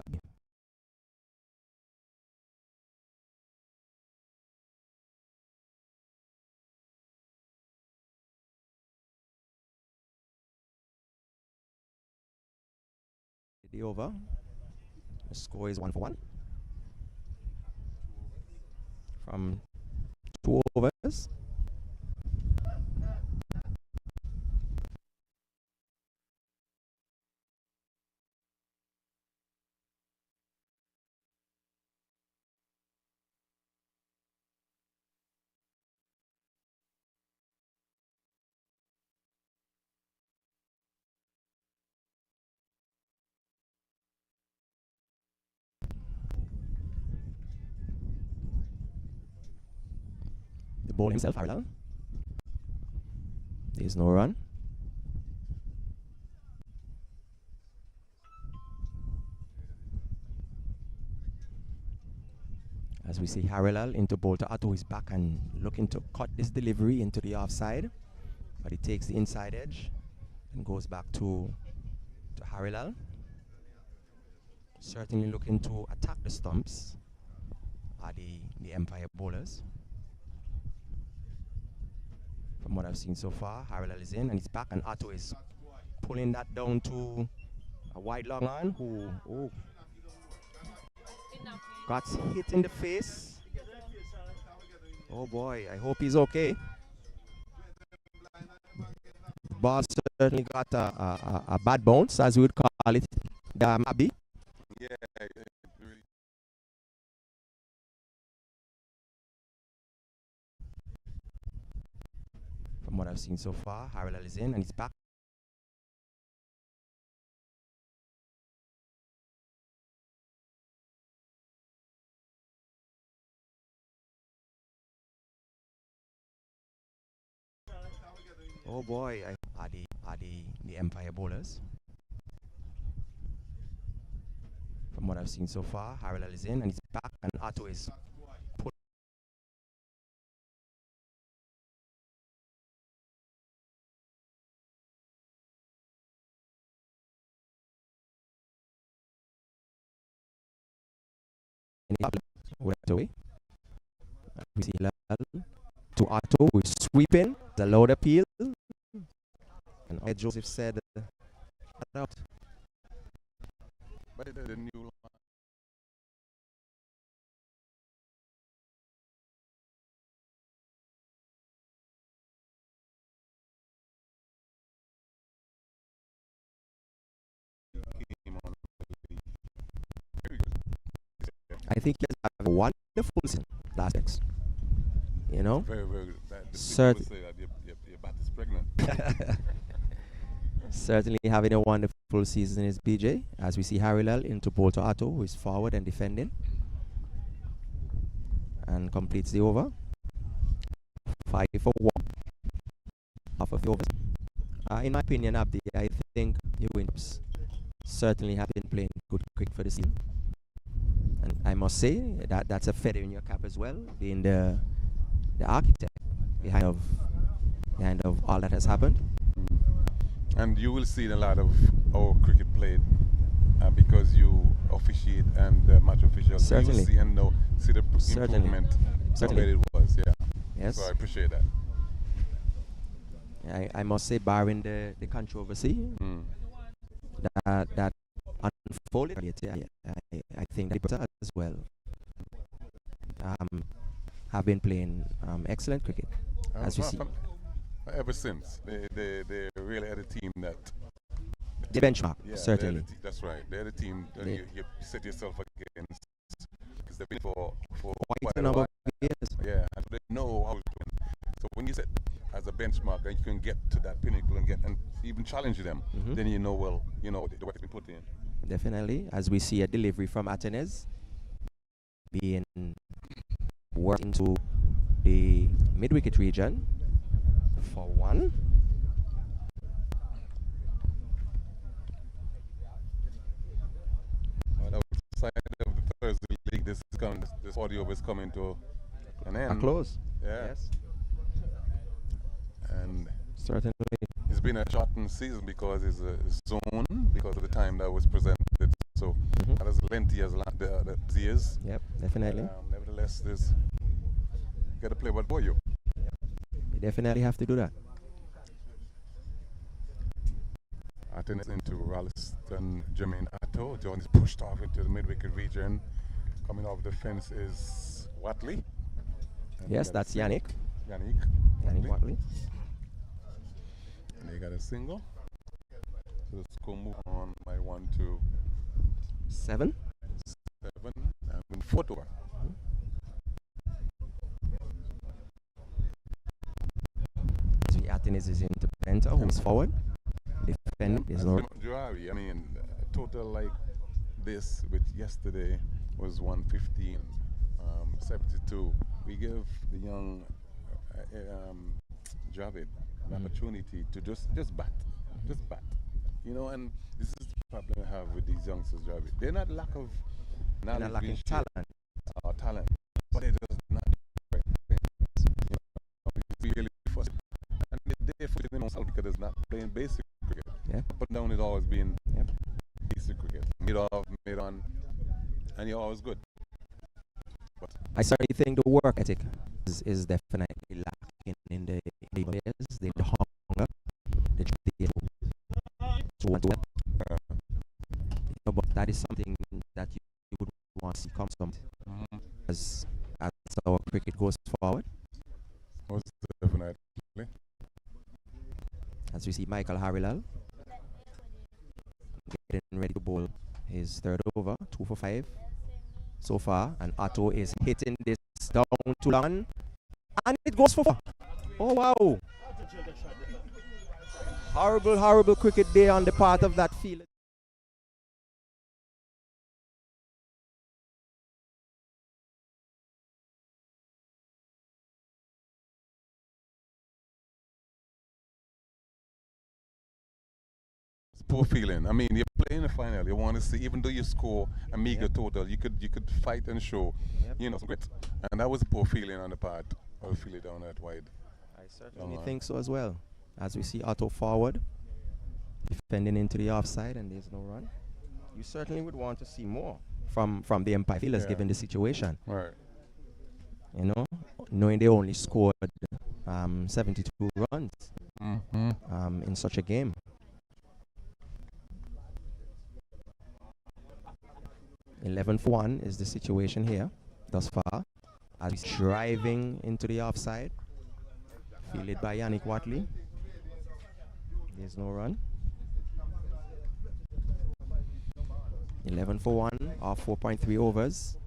The over. The score is 1 for 1. From 2 overs. The ball himself, Harlan. There's no run. As we see Harrelal into ball to Atto, is back and looking to cut this delivery into the offside, but he takes the inside edge and goes back to Harrelal. Certainly looking to attack the stumps are the Empire bowlers. From what I've seen so far, Harrelal is in and he's back, and Atto is pulling that down to a wide long on who got hit in the face. Oh boy, I hope he's okay. Ball certainly got a bad bounce, as we would call it, Abby. Yeah, From what I've seen so far, Harrelal is in and he's back. Oh boy, are the Empire bowlers. From what I've seen so far, Harrell is in and he's back, and Otto is put. Away. We see Lal to Otto, who is sweeping the load appeal. And Joseph said, out. But the new I think he has a wonderful season last week. You know? very, very good. The Cert- people say that your bat is pregnant. Certainly having a wonderful season is BJ, as we see Harry Lal into Bolter Otto, who is forward and defending, and completes the over. 5 for 1. Half of the overs. In my opinion, Abdi, I think New Winthorpes certainly have been playing good cricket for the season. And I must say that that's a feather in your cap as well, being the architect behind of all that has happened. And you will see a lot of our cricket played because you officiate and match officials. Certainly. You will see and know, see the Certainly. improvement Certainly. where it was. Yeah. Yes. So I appreciate that. I must say, barring the controversy that unfolded, I think Liberta as well have been playing excellent cricket, as we see. Ever since they really had a team that The benchmark, yeah, certainly. That's right. They're the team that you set yourself against because they've been for Quite a a number while. of years. Yeah, and they know how to win. So when you set as a benchmark and you can get to that pinnacle and even challenge them, then you know the work has been put in. Definitely, as we see a delivery from Atenes being worked into the mid-wicket region for 1. Outside of the Thursday league, this audio is coming to an end. A close. Yeah. Yes. And Certainly. it's been a shortened season because it's a zone because of the time that was presented. So not as lengthy as the years. Yep, definitely. Nevertheless, you got to play what for you. We definitely have to do that. Atenes into Ralston, Jermaine Atto. John is pushed off into the mid-wicket region. Coming off the fence is Watley. And Yes, that's Yannick. Yannick Watley. And they got a single. So let's go move on by 1 to 7. 7 and 4 over. Atenes is into Penta, who is forward. Defending. There's no. Juari, I mean, total like this with yesterday was 115, 72. We give the young Javid an opportunity to just bat. Just bat. You know, and this is the problem I have with these youngsters, Javid. They're not lack of knowledge. They're not lacking talent. Or talent. But they're just not the right things. You know, it's really frustrating. And they're frustrating themselves because they're not playing basic cricket. Yeah. Up and down is always been basic cricket. Mid off, mid on, and you're always good. But I certainly think the work ethic is definitely lacking in the players. The hunger, the to want to win. But that is something that you would want to see come from as our cricket goes forward. most definitely. As we see Michael Harrilal getting ready to bowl his third over, 2 for 5 so far, and Otto is hitting this down to long, and it goes for 4. Oh wow! Horrible cricket day on the part of that field. poor feeling. I mean, you're playing the final. You want to see, even though you score a meager total, you could fight and show, some grit. And that was a poor feeling on the part of Philly down that wide. I certainly think so as well. As we see Otto forward, defending into the offside, and there's no run. You certainly would want to see more from the Empire Fielders given the situation. Right. Knowing they only scored 72 runs in such a game. (11-1) is the situation here thus far. As he's driving into the offside, fielded by Yannick Watley. There's no run. 11-1 off 4.3 overs.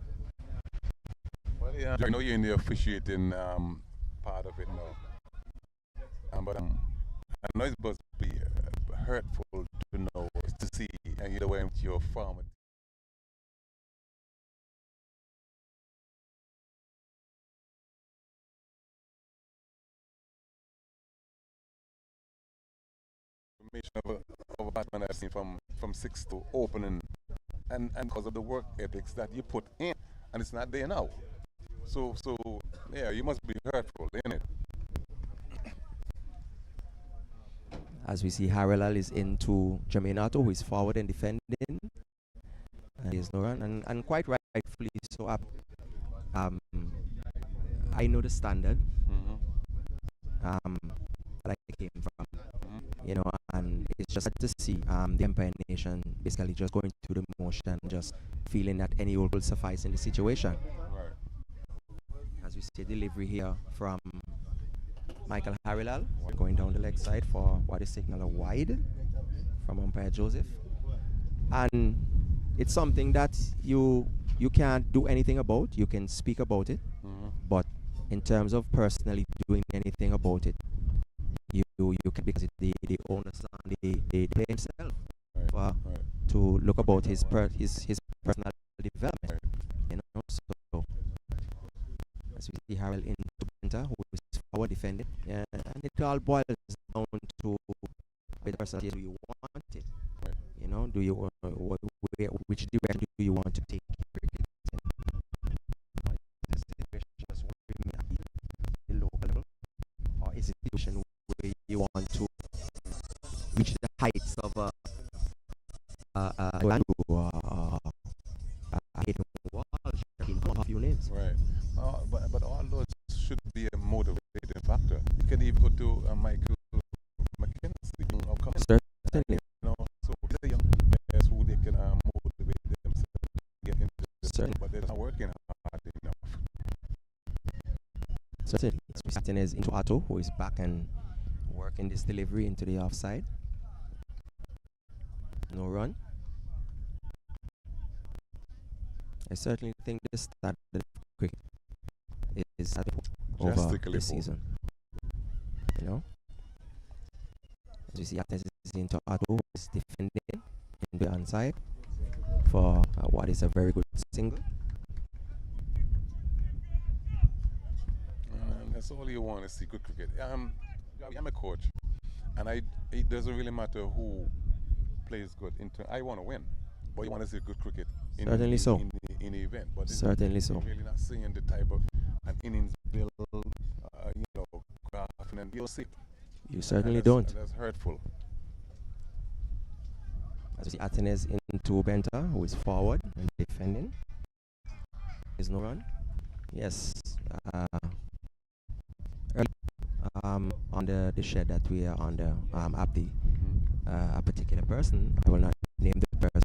Well, yeah, I know you're in the officiating part of it now. But I know it's supposed to be hurtful to know, to see, and either way with your farm. Of a Batman I've seen from 6 to opening, and because of the work ethics that you put in, and it's not there now. So yeah, you must be hurtful, isn't it? As we see, Harrelal is into Jermaine Otto, who is forward and defending. And there's no run, and quite rightfully so. I know the standard that I came from, and it's just to see the Empire Nation basically just going through the motion, just feeling that any old will suffice in the situation. Right. As we see delivery here from Michael Harrelal, going down the leg side for what is signaled a wide from umpire Joseph. And it's something that you can't do anything about. You can speak about it, but in terms of personally doing anything about it, you can, because the onus on the player himself to look about his personal development. So as we see Harold into Benta, who is forward defending, and it all boils down to the personal. Do you want it? Do you which direction do you want to take? Just the local level, or is it a situation where you want to reach the heights of a few names? Right. But all those should be a motivating factor. You can even go to Michael McKenzie of Certainly. So these are young players who they can motivate themselves to get into the Certainly. but they're not working hard enough. Certainly. Captain is into Otto, who is back and working this delivery into the offside. No run. I certainly think the start of cricket is over this season. As you see, Captain is into Otto, who is defending in the onside for what is a very good single. That's all you want to see, good cricket. I'm a coach, and it doesn't really matter who plays good. I want to win, but you want to see good cricket in the event. But certainly so. You're really not seeing the type of an innings build, graph, and you'll see. You certainly don't. That's hurtful. As you see, Atenes into Benta, who is forward and defending. There's no run. Yes. On the shed that we are under, Abdi, a particular person, I will not name the person,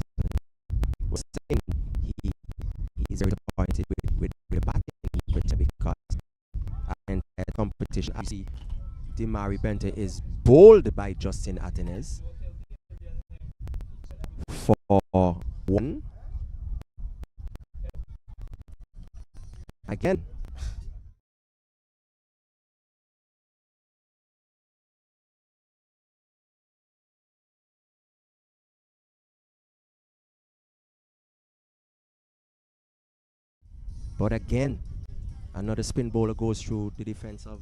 was saying he is very disappointed with the batting because in the competition, I see Dimari Benta is bowled by Justin Atenes for one. Again. But again, another spin bowler goes through the defense of.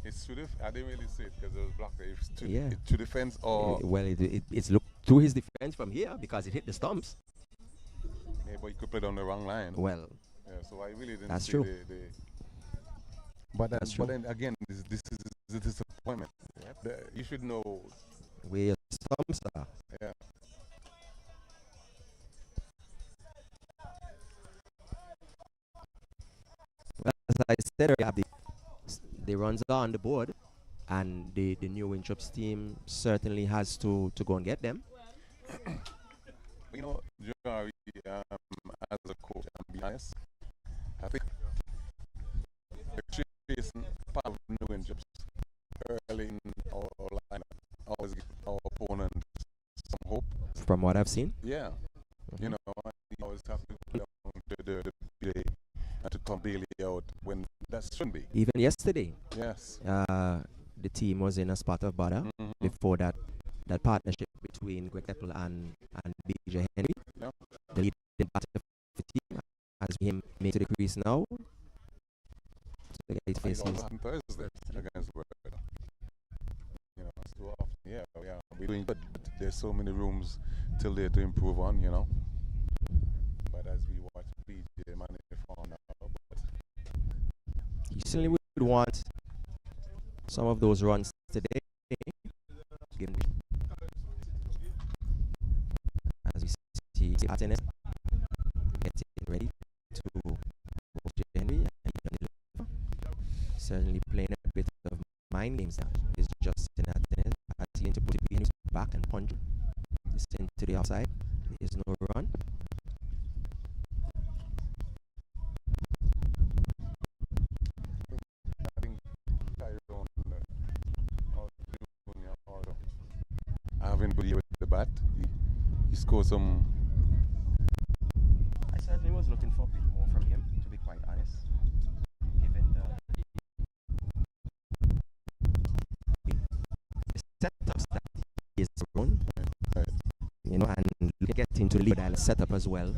It's I didn't really see it because it was blocked. It's to defense or. Well, it's looked to his defense from here because it hit the stumps. Yeah, but you could play down the wrong line. Well, Yeah, so I really didn't that's see true. But That's true. then again, this is a disappointment. You should know. Where your stumps are. Yeah. Well, as I said, we have the runs are on the board, and the new Winthorpes team certainly has to go and get them. You know, Jari, as a coach, and be honest, I think the chasing part of new Winthorpes early in our lineup always give our opponent some hope. From what I've seen. Yeah. You know, you always have to go down to the play and to come Bailey out when that shouldn't be. Even yesterday, Yes. the team was in a spot of bother before that partnership between Greg Keppel and BJ Henry. Yeah. The leading batter of the team has him made to the crease now. So the guy faces. On Thursday against Worcester. You know, it's too often. Yeah, we're doing good. But there's so many rooms till there to improve on, you know. But as we watch BJ manage the form now, but He certainly would want some of those runs today. Given as we see Atenes getting ready to watch Henry, and certainly playing a bit of mind games now. Is Justin Atenes attempting to put it behind his back and punch this into the outside. There is no run. I think Tyrone or having good year with the bat, he scored some. I certainly was looking for a bit more from him, to be quite honest. Given the setups that he is run, you know, and get into the league setup as well.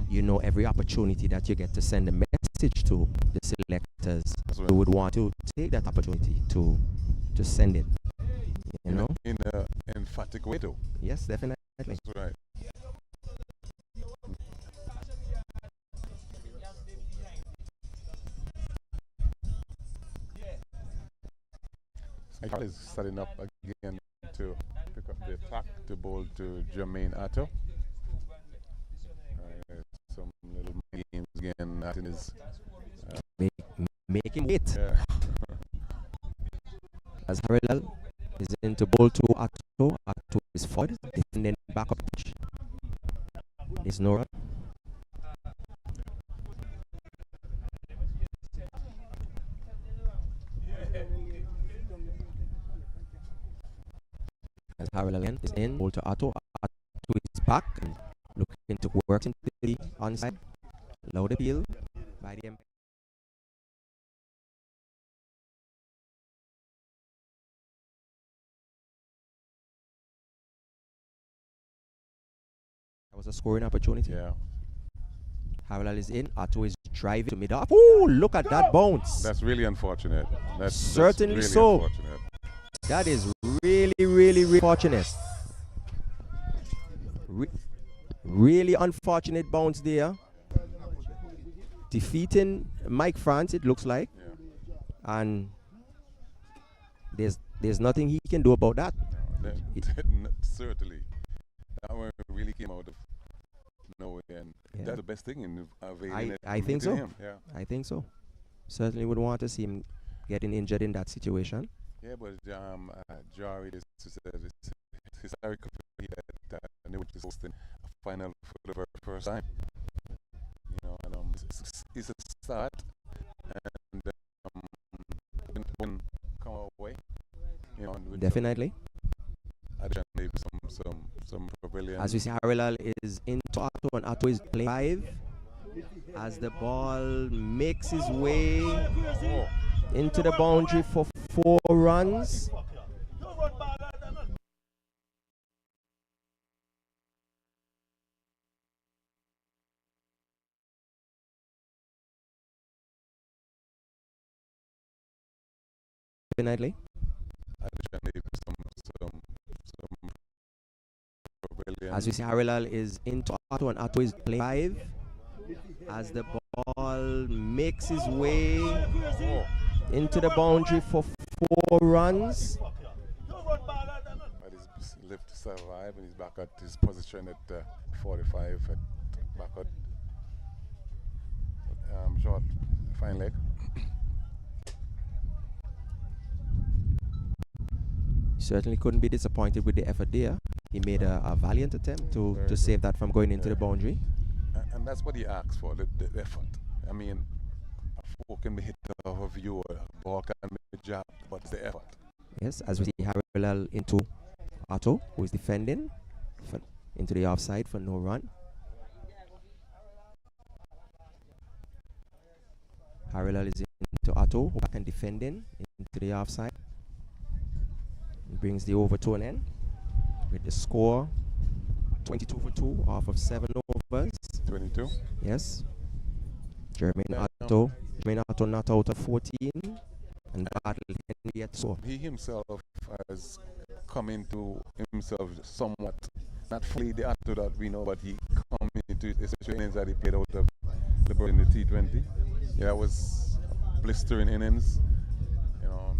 You know, every opportunity that you get to send a message to the selectors, you would want to take that opportunity to send it. You know, in an emphatic way, though. yes, definitely. That's right. Carl is setting up again to pick up the attack to bowl to Jermaine Atto. Some little games again. That is Make him wait. yeah. As Harrell is into ball to Atto. Atto is forward, defending back up pitch. There's no run. As Harrell again is in, ball to Atto. Atto is back and looking to work into the onside. Loud appeal by the umpire. That was a scoring opportunity. Yeah. Harrell is in. Atto is driving to mid-off. Ooh, look at that bounce. That's really unfortunate. That's Certainly really so. Unfortunate. That is really, really, really fortunate. Really unfortunate bounce there. Defeating Mike France, it looks like. Yeah. And there's nothing he can do about that. No, certainly. That one really came out of nowhere, and that's the best thing in availing it. I think so. Him. Yeah. I think so. Certainly would want to see him getting injured in that situation. Yeah, but Jari is historical that New York is hosting a final for the very first time. You know, and it's a start, and when come our way, you know, and Definitely. maybe some pavilion. As we see, Harrell is into Atto, and Atto is playing 5 as the ball makes his way into the boundary for 4 runs. Definitely. Maybe some As we see, Harrelal is into Otto, and Otto is playing 5 as the ball makes his way into the boundary for 4 runs. But he's lived to survive, and he's back at his position at 45 at back at short fine leg. Certainly couldn't be disappointed with the effort there. He made a valiant attempt to save that from going into the boundary. And that's what he asked for, the effort. I mean, a four can be hit off a view, or a ball can be jabbed, but it's the effort. Yes, as we see Harrelal into Otto, who is defending into the offside for no run. Harrelal is into Otto, who back and defending into the offside. Brings the over to an end with the score 22 for 2 off of 7 overs. 22? Yes. Jermaine Otto not out of 14 and battled Henry at so. He himself has come into himself somewhat, not fully the Otto that we know, but he come into especially innings that he played out of Liberta in the T20. Yeah, it was blistering innings. You know.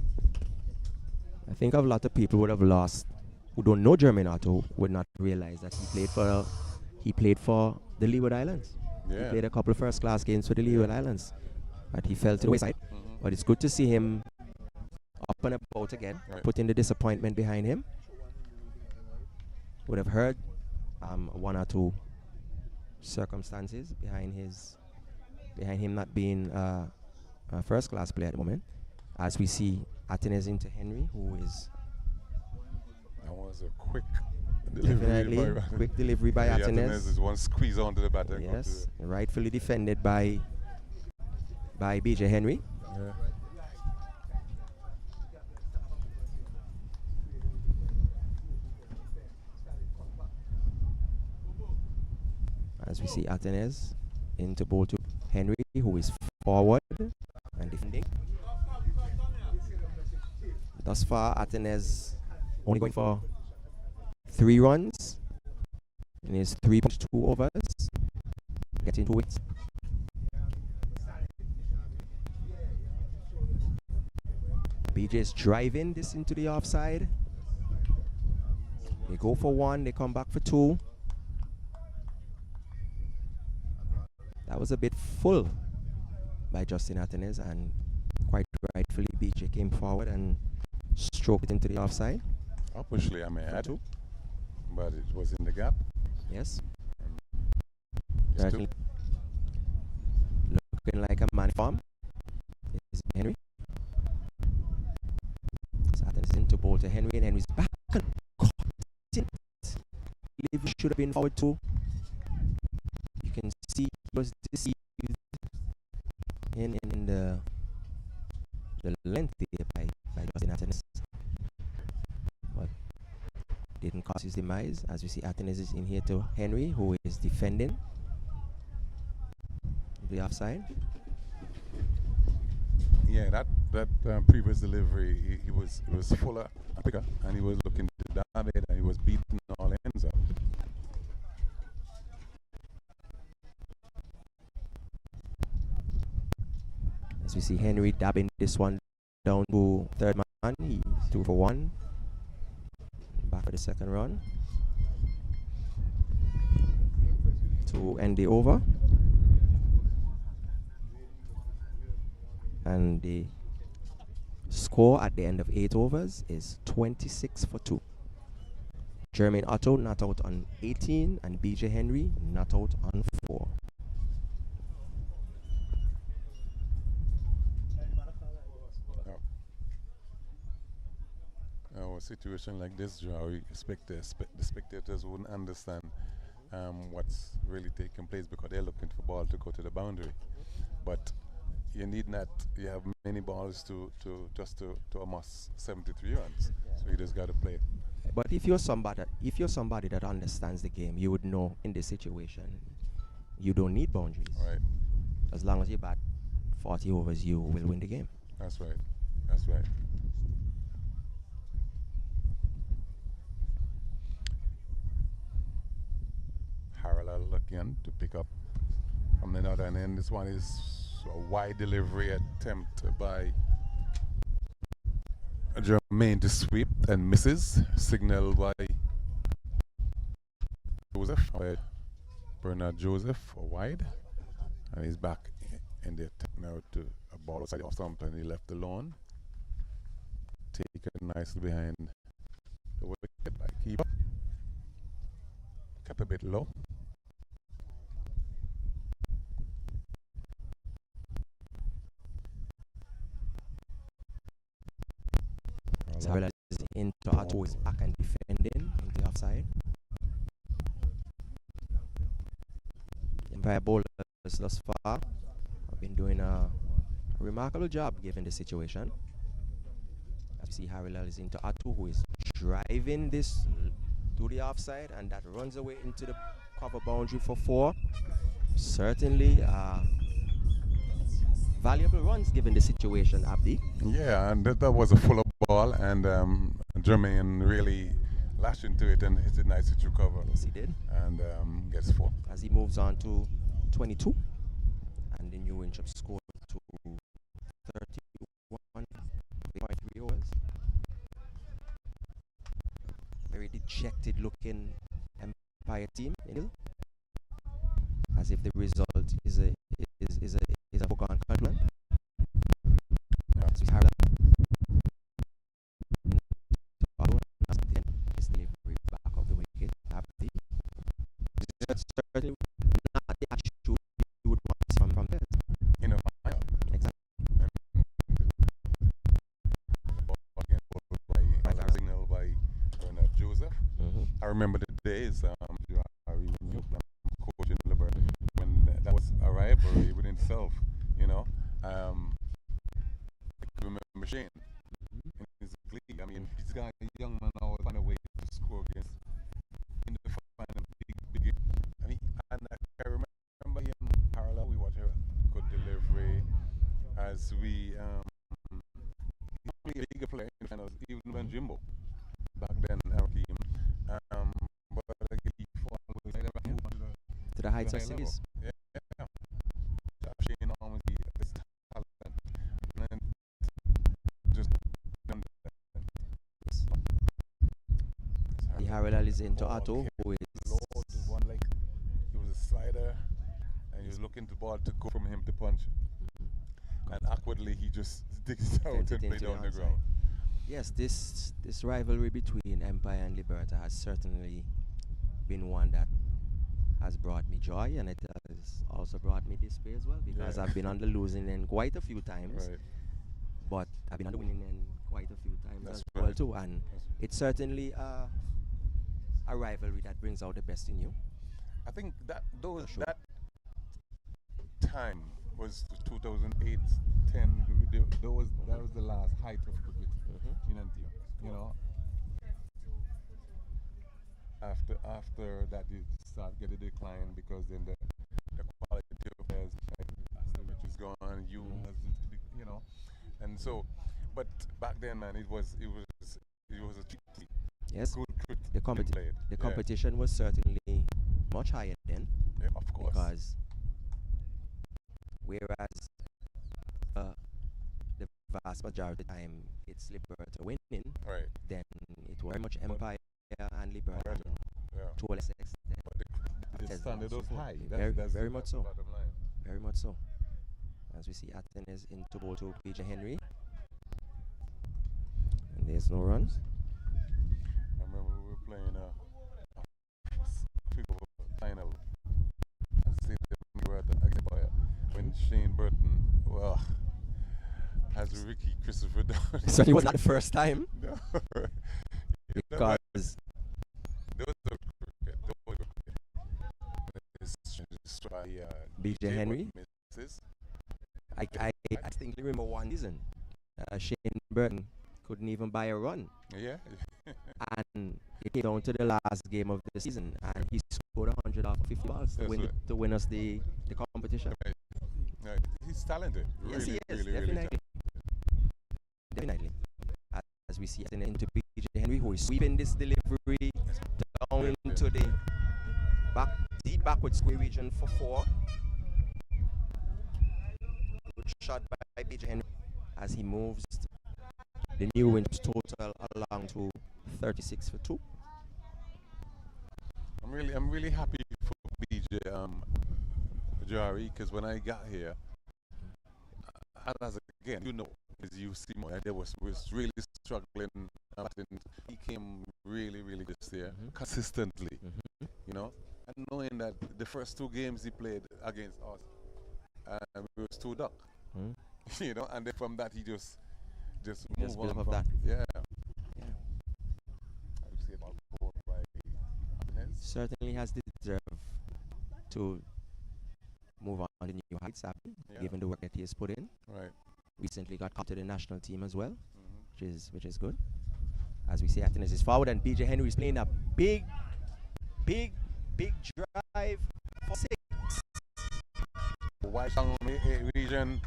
I think a lot of people would have lost who don't know Jermaine Otto would not realize that he played for the Leeward Islands. Yeah. He played a couple of first class games for the Leeward Islands, but he fell to the wayside. But it's good to see him up and about again, putting the disappointment behind him. Would have heard 1 or 2 circumstances behind him not being a first class player at the moment. As we see Atenes into Henry, who is that was a quick delivery. Quick delivery by Atenes. Atenes is one squeeze onto the batter. Yes, rightfully defended by BJ Henry. Yeah. As we see Atenes into ball to Henry, who is forward and defending. Thus far, Atenes only going for 3 runs in his 3.2 overs. Getting 2 wickets. BJ is driving this into the offside. They go for 1, they come back for 2. That was a bit full by Justin Atenes, and quite rightfully BJ came forward and stroked it into the offside. Obviously, I may add, but it was in the gap. Yes. Looking like a man farm. This is Henry. So Atenes into ball to Henry, and Henry's back and caught it. Liv should have been forward too. You can see he was deceived in the length there by Justin Atenes, but didn't cause his demise. As we see, Atenes is in here to Henry, who is defending the offside. Yeah, that previous delivery, he was fuller, quicker, and he was looking to dab it, and he was beating all ends up. As we see Henry dabbing this one down to third man, he's 2 for 1. Back for the second run to end the over. And the score at the end of 8 overs is 26 for 2. Jermaine Otto not out on 18, and BJ Henry not out on 4. A situation like this, Joe, we expect the spectators wouldn't understand what's really taking place, because they're looking for ball to go to the boundary. But you need not, you have many balls to amass 73 runs. So you just got to play it. But if you're somebody that understands the game, you would know in this situation you don't need boundaries. Right. As long as you bat 40 overs, you will win the game. That's right. That's right. again to pick up from the northern end. This one is a wide delivery attempt by Jermaine to sweep and misses. Signal by Joseph, by Bernard Joseph for wide. And he's back in the attack now to a ball outside off stump, and he left alone. Taken nicely behind the wicket by keeper. Kept a bit low. Sarah is into Otto is back and defending into the offside. Empire bowlers thus far have been doing a remarkable job given the situation. As you see, Harrell is into Otto, who is driving this to the offside, and that runs away into the cover boundary for 4. Certainly valuable runs given the situation, Abdi. Yeah, and that was a fuller ball, and Jermaine really lashed into it and hit a nice hit recover. Yes, he did. And gets 4. As he moves on to 22, and the New Winthorpes scored to 31.3 overs. Very dejected looking Empire team, as if the result is a foregone conclusion. His delivery back of the wicket. Certainly not the attitude you would want to see from this. You know, Exactly. By signal by Bernard Joseph. I remember the days coaching Liberta when that was a rivalry within itself. You know, I remember Shane in his league. I mean, this guy, a young man, always find a way to score against in the final big game. I mean, and I remember him parallel. We watched a good delivery as we only a bigger player in the finals, even when Jimbo back then our team. But he To the heights of series. Yeah. Shane almost this talent, and just The Harrell is into Otto, who is one like he was a slider, and he was looking to ball to go from him to punch, and awkwardly he just digs it out and play down the ground. Yes, this rivalry between Empire and Liberta has certainly been one that has brought me joy, and it has also brought me despair as well, because I've been on the losing end quite a few times, Right. but I've been on the winning end quite a few times That's as well right. too, and it's certainly a rivalry that brings out the best in you. I think that Sure. that time was 2008, 10. That was the last height of cricket in Antioch. You know, after that you start getting a decline, because then the quality of players, like as the rich is gone, you know, and so. But back then, man, it was a cheap team. Yes, Good cricket the played. the competition was certainly much higher then, Yeah, of course. because whereas the vast majority of the time it's Liberta winning, Right. then it was very much Empire and Liberta Yeah. to a lesser extent. But the Yes, standard was high. very much so. Bottom line. Very much so. As we see, Atten is into ball to PJ Henry, and there's no runs. I remember we were playing a final when Shane Burton, has Ricky Christopher down. So it was not the first time, No. because Those are cricket. BJ Henry, Misses. I distinctly remember one season, Shane Burton couldn't even buy a run, Yeah. and it came down to the last game of the season, and he scored 100 off 50 balls That's right. to win us the competition. Right. He's talented. Yes, Really, he is, really, really definitely. Definitely. As we see Atten into PJ Henry, who is sweeping this delivery down into the back deep backward square region for 4. Good shot by BJ Henry as he moves the New Winthorpes total along to 36 for 2. I'm really happy for BJ Jari, because when I got here, and as again, you know, as you see more, they was really struggling. He came really this year, consistently, you know, and knowing that the first 2 games he played against us, we was 2 duck, you know, and then from that he just move on from that. Yeah. I would say about 4 by certainly has the deserve to move on to new heights, given the work that he has put in. Right. Recently got called to the national team as well, which is good. As we see, Athens is forward, and BJ Henry is playing a big drive for 6. Wide long region.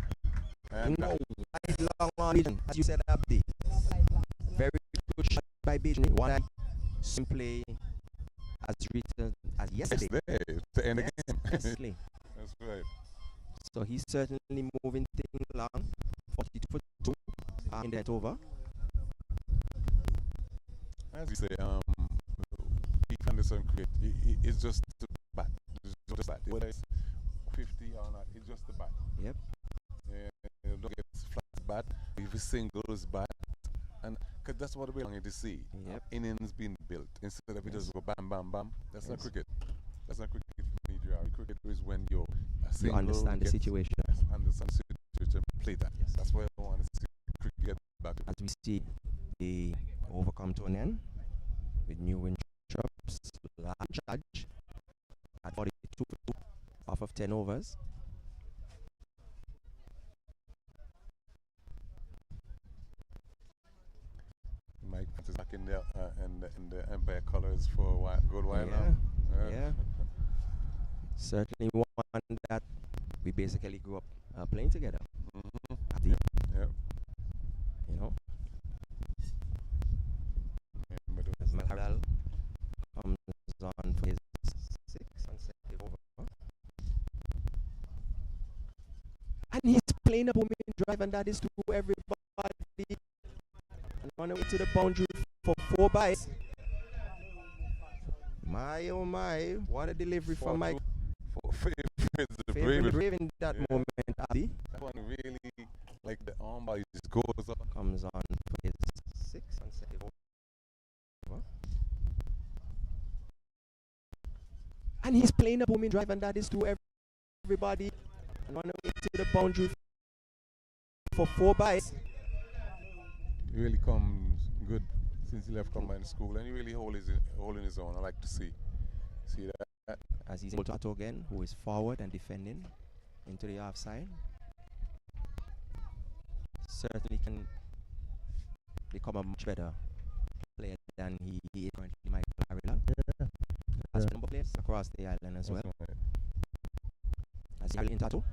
And wide long region, as you said, Abdi. Very good shot by BJ. One simply as written as yesterday. To end the game. Yesterday. That's right. So he's certainly moving things along. 42 for 2 in that over. As you say, Keith Anderson create. It's just the bat. It's just bat. Whether it's 50 or not, it's just the bat. Yep. You don't get flat bat. If it's singles bat, and because that's what we're longing to see. Yep. Innings being built instead of it just go bam bam bam. That's not cricket. That's not cricket for me, Jerry. Cricket is when you understand the situation. Yes, understand the situation. Play that. Yes. That's why I want to see cricket get back. As we see the overcome to an end with New Winthorpes large charge at 42 for 2 off of 10 overs. Mike is back in the Empire colors for a while, good while now. Yeah. Certainly one that we basically grew up playing together. Yeah. You know. Maharal comes on for his 6th consecutive over. And he's playing a booming drive, and that is to everybody. And on the way to the boundary for 4 byes. My oh my, what a delivery from Mike. Brave in that moment, Adi. That one really, like the arm bar just goes up. Comes on for his 6th consecutive over. And he's playing a booming drive, and that is to everybody. And on the way to the boundary for 4 byes. He really comes good since he left combined school, and he really holding his own. I like to see that. As he's able to Otto again, who is forward and defending into the offside. Certainly can become a much better player than he is currently, Michael Harrell. As for number of players across the island as well. As he into Otto.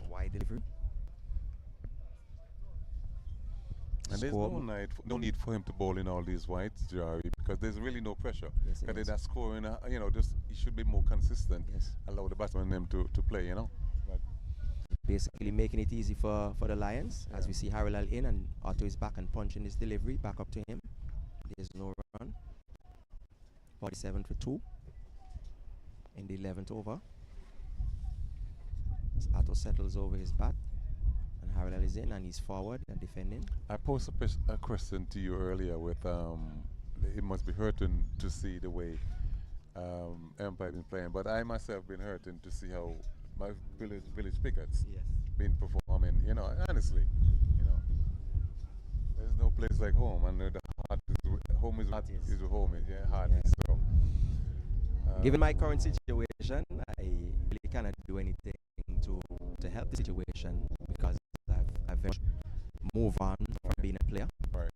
Wide delivery. And there's no need for him to bowl in all these wides, Jari, because there's really no pressure. Yes, because they're scoring, just he should be more consistent. Yes. Allow the batsman them to play, you know. But basically making it easy for the Lions, as we see Harrell in, and Otto is back and punching his delivery back up to him. There's no run. 47 for 2 in the 11th over. As Otto settles over his bat. And Harrell is in, and he's forward and defending. I posed a question to you earlier with it must be hurting to see the way Empire been playing, but I myself been hurting to see how my village pickets been performing. You know, honestly, there's no place like home, and the heart is home is home. Hard. Yeah. So, given my current situation, I really cannot do anything to help the situation because I've very much moved on from being a player. Right.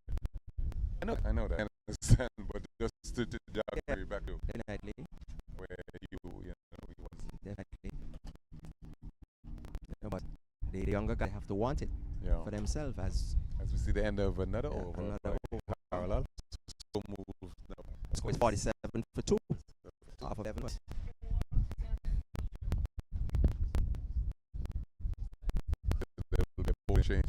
I know that. I understand, but just to jog back to definitely where you was. Definitely. But the younger guys have to want it for themselves as we see the end of another over. Another over. Parallel. So move now. Score is 47 for 2. Half of 11. change.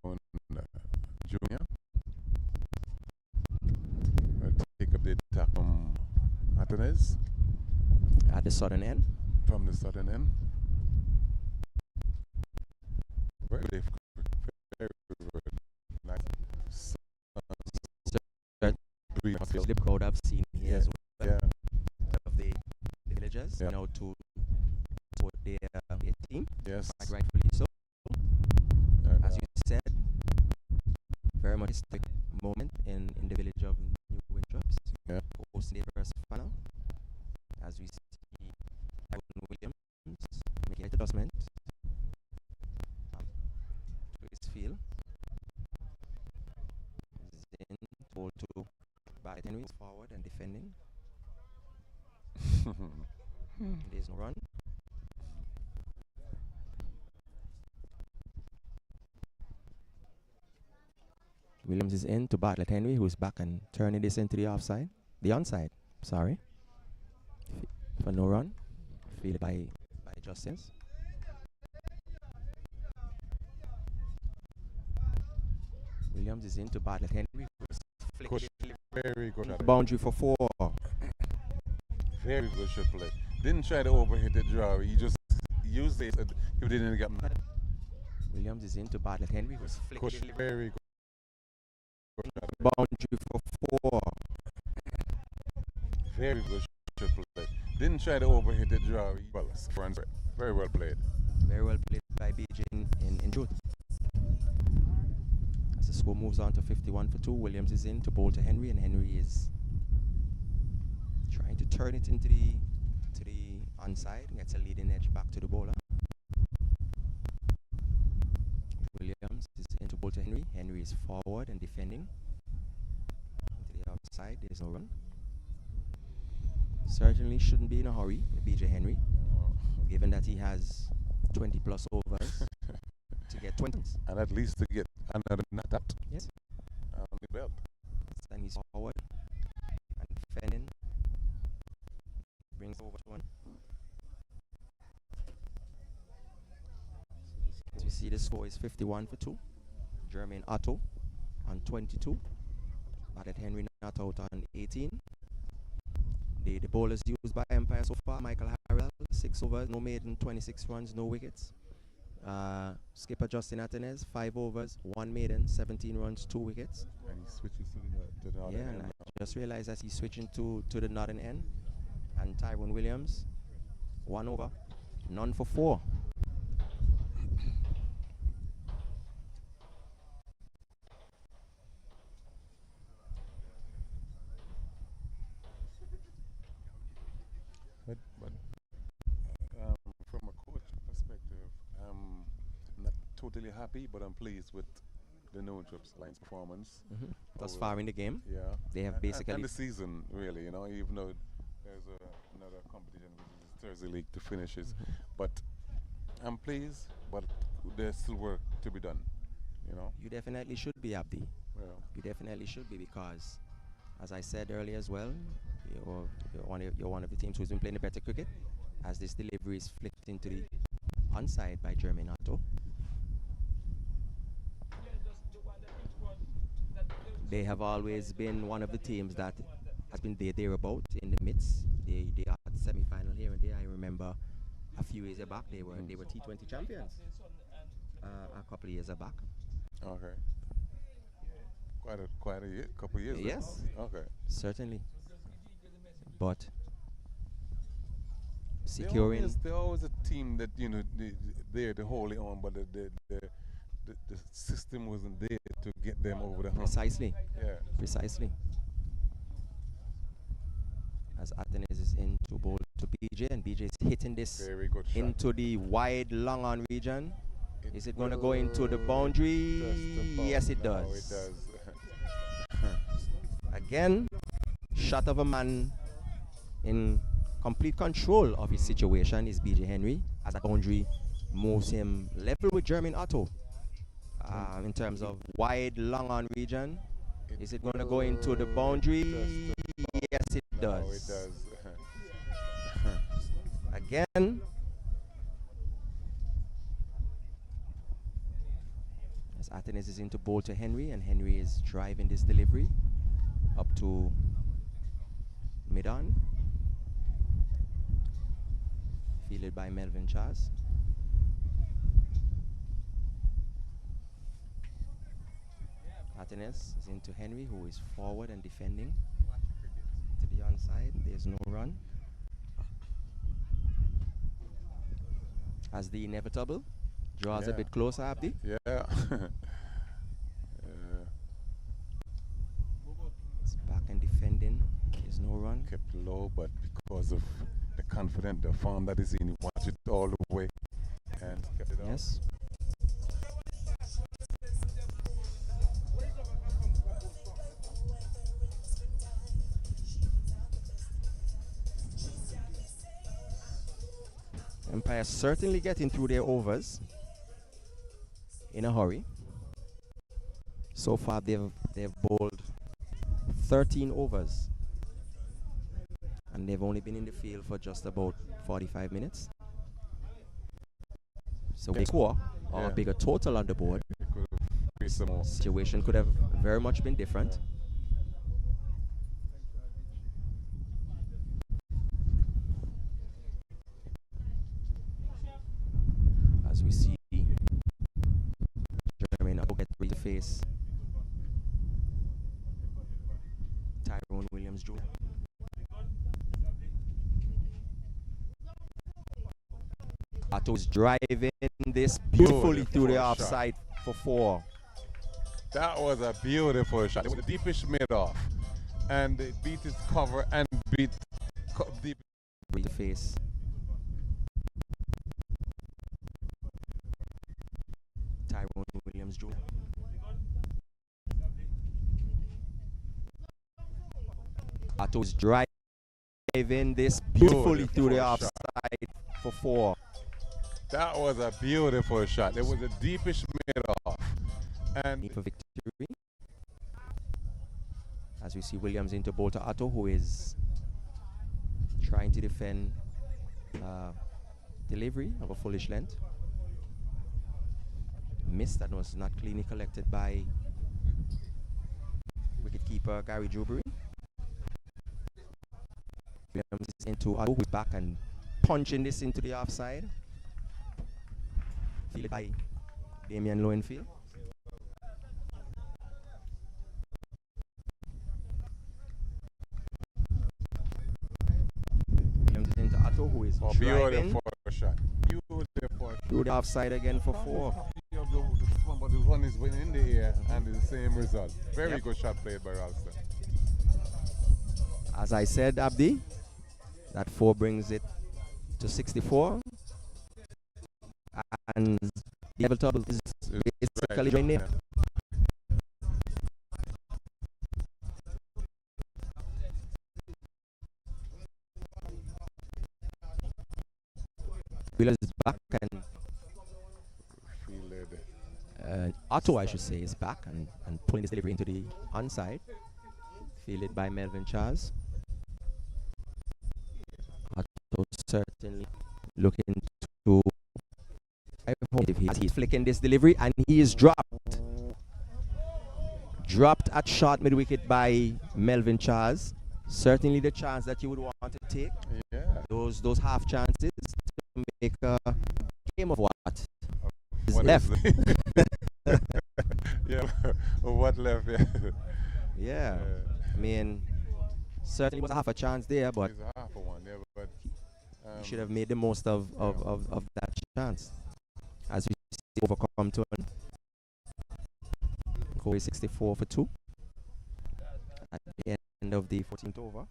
On Junior. Take up the attack from Atenes. At the southern end. From the southern end. Very nice. The crowd I've seen here as well. Yeah. Of the villagers, Yeah. you know, to support their team. Yes. Quite rightfully so. And, As you said, very much historic moment in the village of New Winthorpes. Yeah. Hosting the first final. As we see Aaron Williams making an adjustment to his field. Then told to Barrett Henry forward and defending. There's no run. Williams is in to Bartlett Henry, who's back and turning this into the onside. Sorry. For no run. Fielded by Justice. Williams is in to Bartlett Henry, who's Coach, very good. At it. boundary for 4. Very good shot play. Didn't try to overhit the draw. He just used it. He didn't get mad. Williams is in to Bartlett Henry, who's Coach, very good. boundary for 4. Very good shot play. Didn't try to overhit the draw. Well, very well played. Very well played by BJ in truth. As the score moves on to 51 for 2, Williams is in to bowl to Henry, and Henry is trying to turn it into the onside. Gets a leading edge back to the bowler. Williams is in to bowl to Henry. Henry is forward and defending. To the outside, there's no run. Certainly shouldn't be in a hurry, BJ Henry, given that he has 20 plus overs to get 20. And at least to get another nut out. Yes. On the belt. And he's forward and defending. Brings over to one. As you see, the score is 51 for 2. Jermaine Otto on 22. Bartlett Henry not out on 18. The bowlers used by Empire so far: Michael Harrell, 6 overs, no maiden, 26 runs, no wickets. Skipper Justin Atenes, 5 overs, 1 maiden, 17 runs, 2 wickets. And he switches to the other And end. I just realized that he's switching to the northern end. And Tyrone Williams, 1 over, none for 4. But from a coach perspective, I'm not totally happy, but I'm pleased with the New Winthorpes line's performance. Thus far in the game, Yeah. they have basically and the season, really, even though there's another competition, which is Thursday League to finishes. But I'm pleased, but there's still work to be done, You definitely should be, Abdi. Yeah. You definitely should be, because, as I said earlier as well, you're one of the teams who's been playing the better cricket, as this delivery is flicked into the onside by Jermaine Otto. They have always been one of the teams that has been thereabout in the midst. They are at the semi-final here and there. I remember a few years back they were T20 champions. A couple of years back. Okay. Quite a year, couple of years. Yes. Okay. Certainly. But securing They're always a team that they're the wholly owned, but the system wasn't there to get them over the hump. precisely. Yeah. Precisely. As Atenes is into bowl to BJ, and BJ is hitting this Very good shot. into the wide long on region. Is it going to go into the boundary? Yes, it does. No, it does. Again, shot of a man in complete control of his situation is BJ Henry, as that boundary moves him level with Jermaine Otto. In terms of wide long on region, is it going to go into the boundary? Yes, it does. No, it does. Again, As Athens is into ball to Henry, and Henry is driving this delivery up to mid-on. Fielded by Melvin Chaz. Athens is into Henry, who is forward and defending. To the onside, there's no run. As the inevitable draws a bit closer, Abdi. Yeah. It's back and defending. There's no run. Kept low, but because of the confident, the form that is in, he watched it all the way and kept it out. Yes. Empire certainly getting through their overs in a hurry. So far they've bowled 13 overs, and they've only been in the field for just about 45 minutes. So we score or a bigger total on the board. Situation could have very much been different. As we see Jermaine Atto get ready to face Tyrone Williams Jr. Atto is driving this beautifully through the offside for 4. That was a beautiful shot. It was the deepest mid off, and it beat his cover and beat deep. Ready to face Tyrone Williams Jr. Atto is driving this beautifully through the offside for 4. That was a beautiful shot. It was the deepest mid off, and For victory. As we see Williams into ball to Atto, who is trying to defend delivery of a foolish length. Miss that was not cleanly collected by wicketkeeper Gary Drewbury. Williams is into Atto, who's back and punching this into the offside. Fielded by Damian Lowenfield. Williams is into Atto, who is driving beautiful shot. Beautiful through the offside again for 4. But the one is in the air and the same result. Very good shot played by Ralston. As I said, Abdi, that 4 brings it to 64. And the inevitable is basically joined in. Williams is back, and Atto, I should say, is back and pulling this delivery into the onside. Fielded by Melvin Chaz. Atto certainly looking to he's flicking this delivery, and he is dropped at short mid wicket by Melvin Chaz. Certainly the chance that you would want to take. Those half chances to make a game of what is left. What left? Yeah. I mean, certainly was half a chance there, but He's a half a one, but he should have made the most of that chance. As we see overcome to Corey 64 for 2 at the end of the 14th over.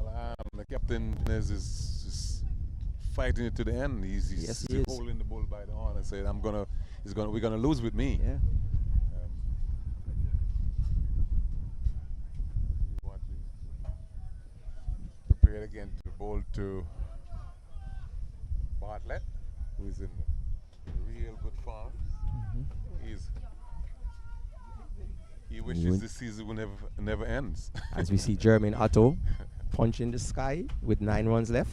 Well, the captain is fighting it to the end. He's holding the bull by the horn and saying, we're gonna lose with me. Yeah. Prepared again to bowl to Bartlett, who is in real good form. He wishes this season will never ends. As we see Jermaine Atto punch in the sky with 9 runs left,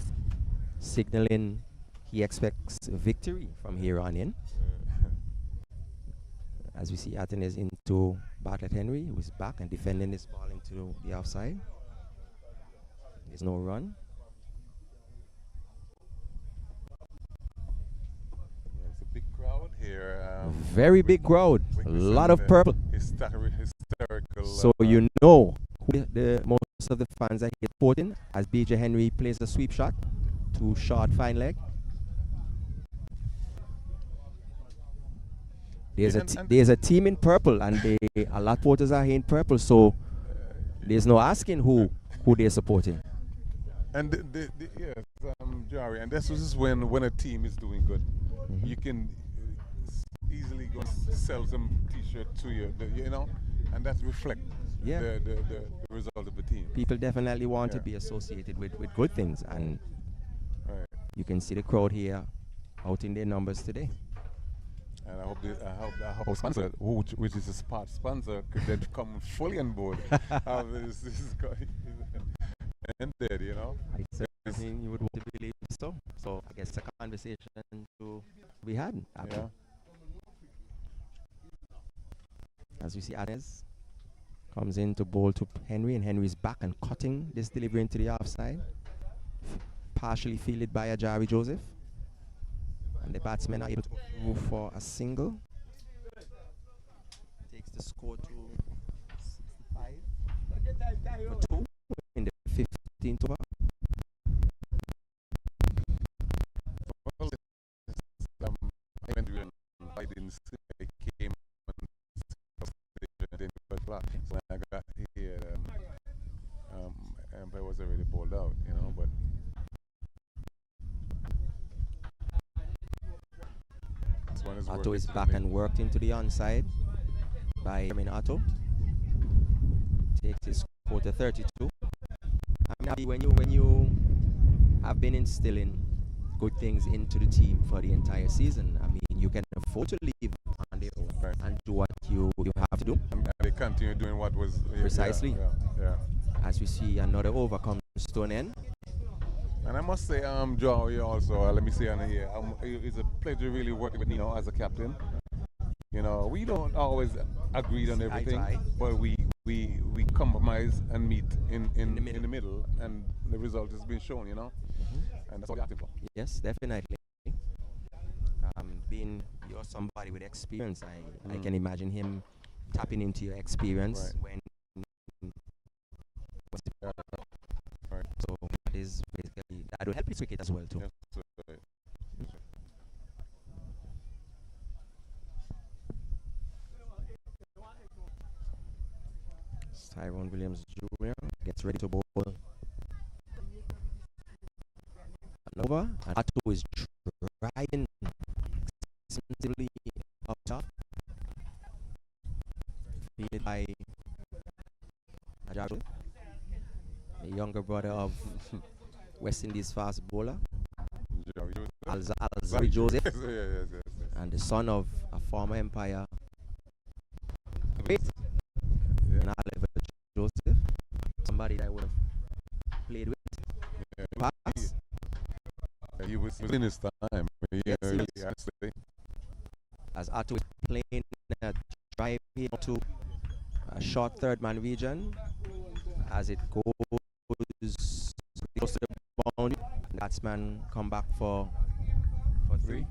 signaling he expects victory from here on in. As we see, Atten is into Bartlett Henry, who is back and defending this ball into the offside. There's no run. Yeah, it's a big crowd here. Very big crowd. A lot of purple. Hysterical. So you know who the most of the fans are here supporting as BJ Henry plays a sweep shot to short fine leg. There's a team in purple, and a lot of supporters are here in purple. So there's no asking who they're supporting. And yes, Jari, and this is when a team is doing good, you can easily go and sell some T-shirt to you, you know, and that reflect the result of the team. People definitely want to be associated with good things, and you can see the crowd here out in their numbers today. And I hope sponsor, which is a spot sponsor, could then come fully on board. This is ended, you know. I certainly you would want to believe so. So I guess a conversation to be had. Yeah. As we see, Adnes comes in to bowl to Henry, and Henry's back and cutting this delivery into the offside. Partially fielded by Ajari Joseph. And the batsmen are able to go for a single. Takes the score to 65 for 2 in the 15th over. Well, I didn't see it came so I got here. Empire was already bowled out, you know, but. Otto is back and worked into the onside by Otto. Takes his score to 32. I mean, when you have been instilling good things into the team for the entire season, I mean, you can afford to leave on their own and do what you have to do. And they continue doing what was precisely. Yeah. As we see another over comes to an end. And I must say, Joe, also, let me say on here, it's a pleasure really working with Nino as a captain. You know, we don't always agree on everything, but we compromise and meet in the middle, and the result has been shown, you know. And that's what we're acting for. Yes, definitely. Being you're somebody with experience, I can imagine him tapping into your experience when. So that is basically that will help his cricket as well too. Yes, right. Tyrone Williams Jr. gets ready to bowl an over, and Atto is driving extensively up top. Fielded by Ajaro, the younger brother of West Indies fast bowler Alzari Joseph, yes. and the son of a former Empire and Oliver Joseph, somebody that I would have played with. He was in his time. Yes, Really, honestly. As Atto is playing a drive here to a short third man region, as it goes close to the boundary, batsman come back for 3.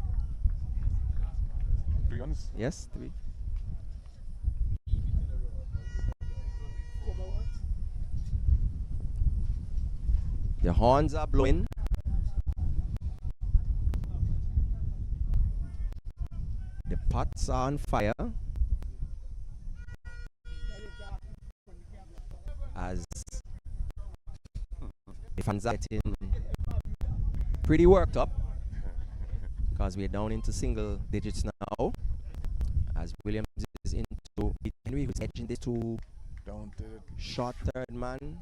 3 runs? Yes, 3. The horns are blowing. The pots are on fire. As the fans are getting pretty worked up because we're down into single digits now. As Williams is into Henry, who's edging this to down to short third man.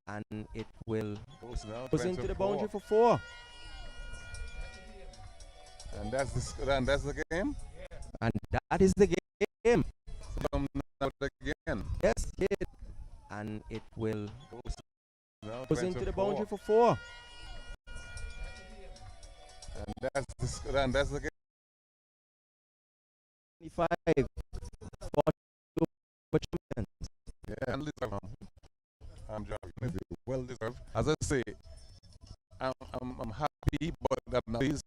And it will goes into the boundary for 4. And that's the game? And that is the game. Again. Yes, and it will Goes into the boundary for 4. And that's the game. 25. 40 champions. Yeah, and I'm well deserved. As I say, I'm happy, but I'm not pleased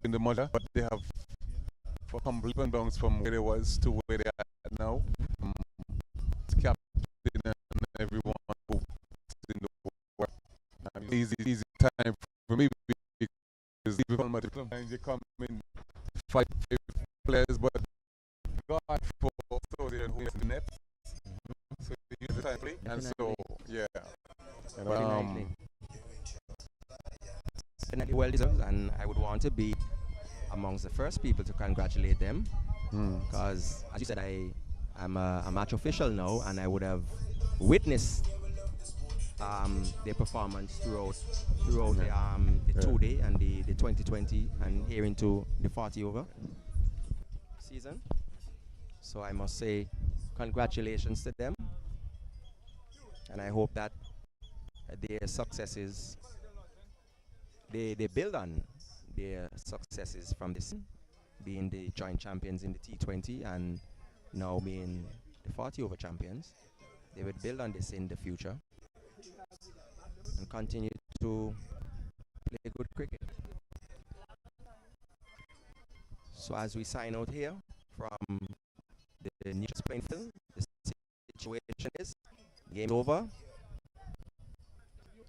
in the measure. But they have for complete and bounce from where they was to where they are now. Captain and everyone who's in the world. Easy time for me because sometimes you come in 5 players, but God for so they who is in the net. So you use the time play, and so yeah. Definitely well deserved, and I would want to be amongst the first people to congratulate them because, as you said, I'm a match official now, and I would have witnessed their performance throughout the 2-day and the 2020 and here into the 40 over season. So I must say congratulations to them, and I hope that their successes, they build on their successes from this, being the joint champions in the T20 and now being the 40 over champions. They would build on this in the future and continue to play good cricket. So as we sign out here from the New Spain field, the situation is game over.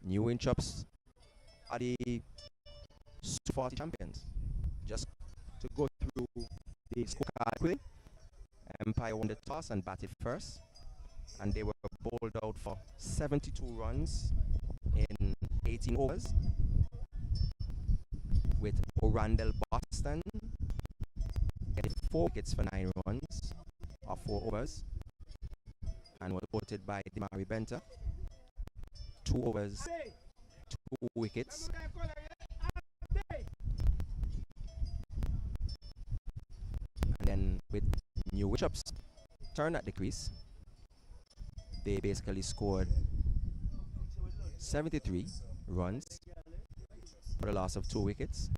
New Winthorpes are the Super 40 champions. Just to go through the scorecard quickly. Empire won the toss and batted first, and they were bowled out for 72 runs in 18 overs, with Orandel Boston getting 4 wickets for 9 runs of 4 overs, and was voted by Dimari Benter 2 overs, 2 wickets. And then with New Winthorpes turn at the crease, they basically scored 73 runs for the loss of 2 wickets,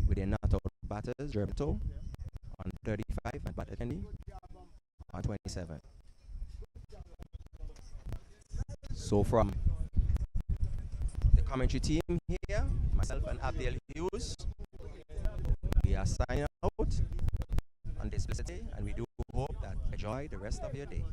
with their not out batters Gerberto on 35 and Batter Kennedy on 27. So from the commentary team here, myself and Abdel Hughes, we are signing out on this blessed day, and we do hope that you enjoy the rest of your day.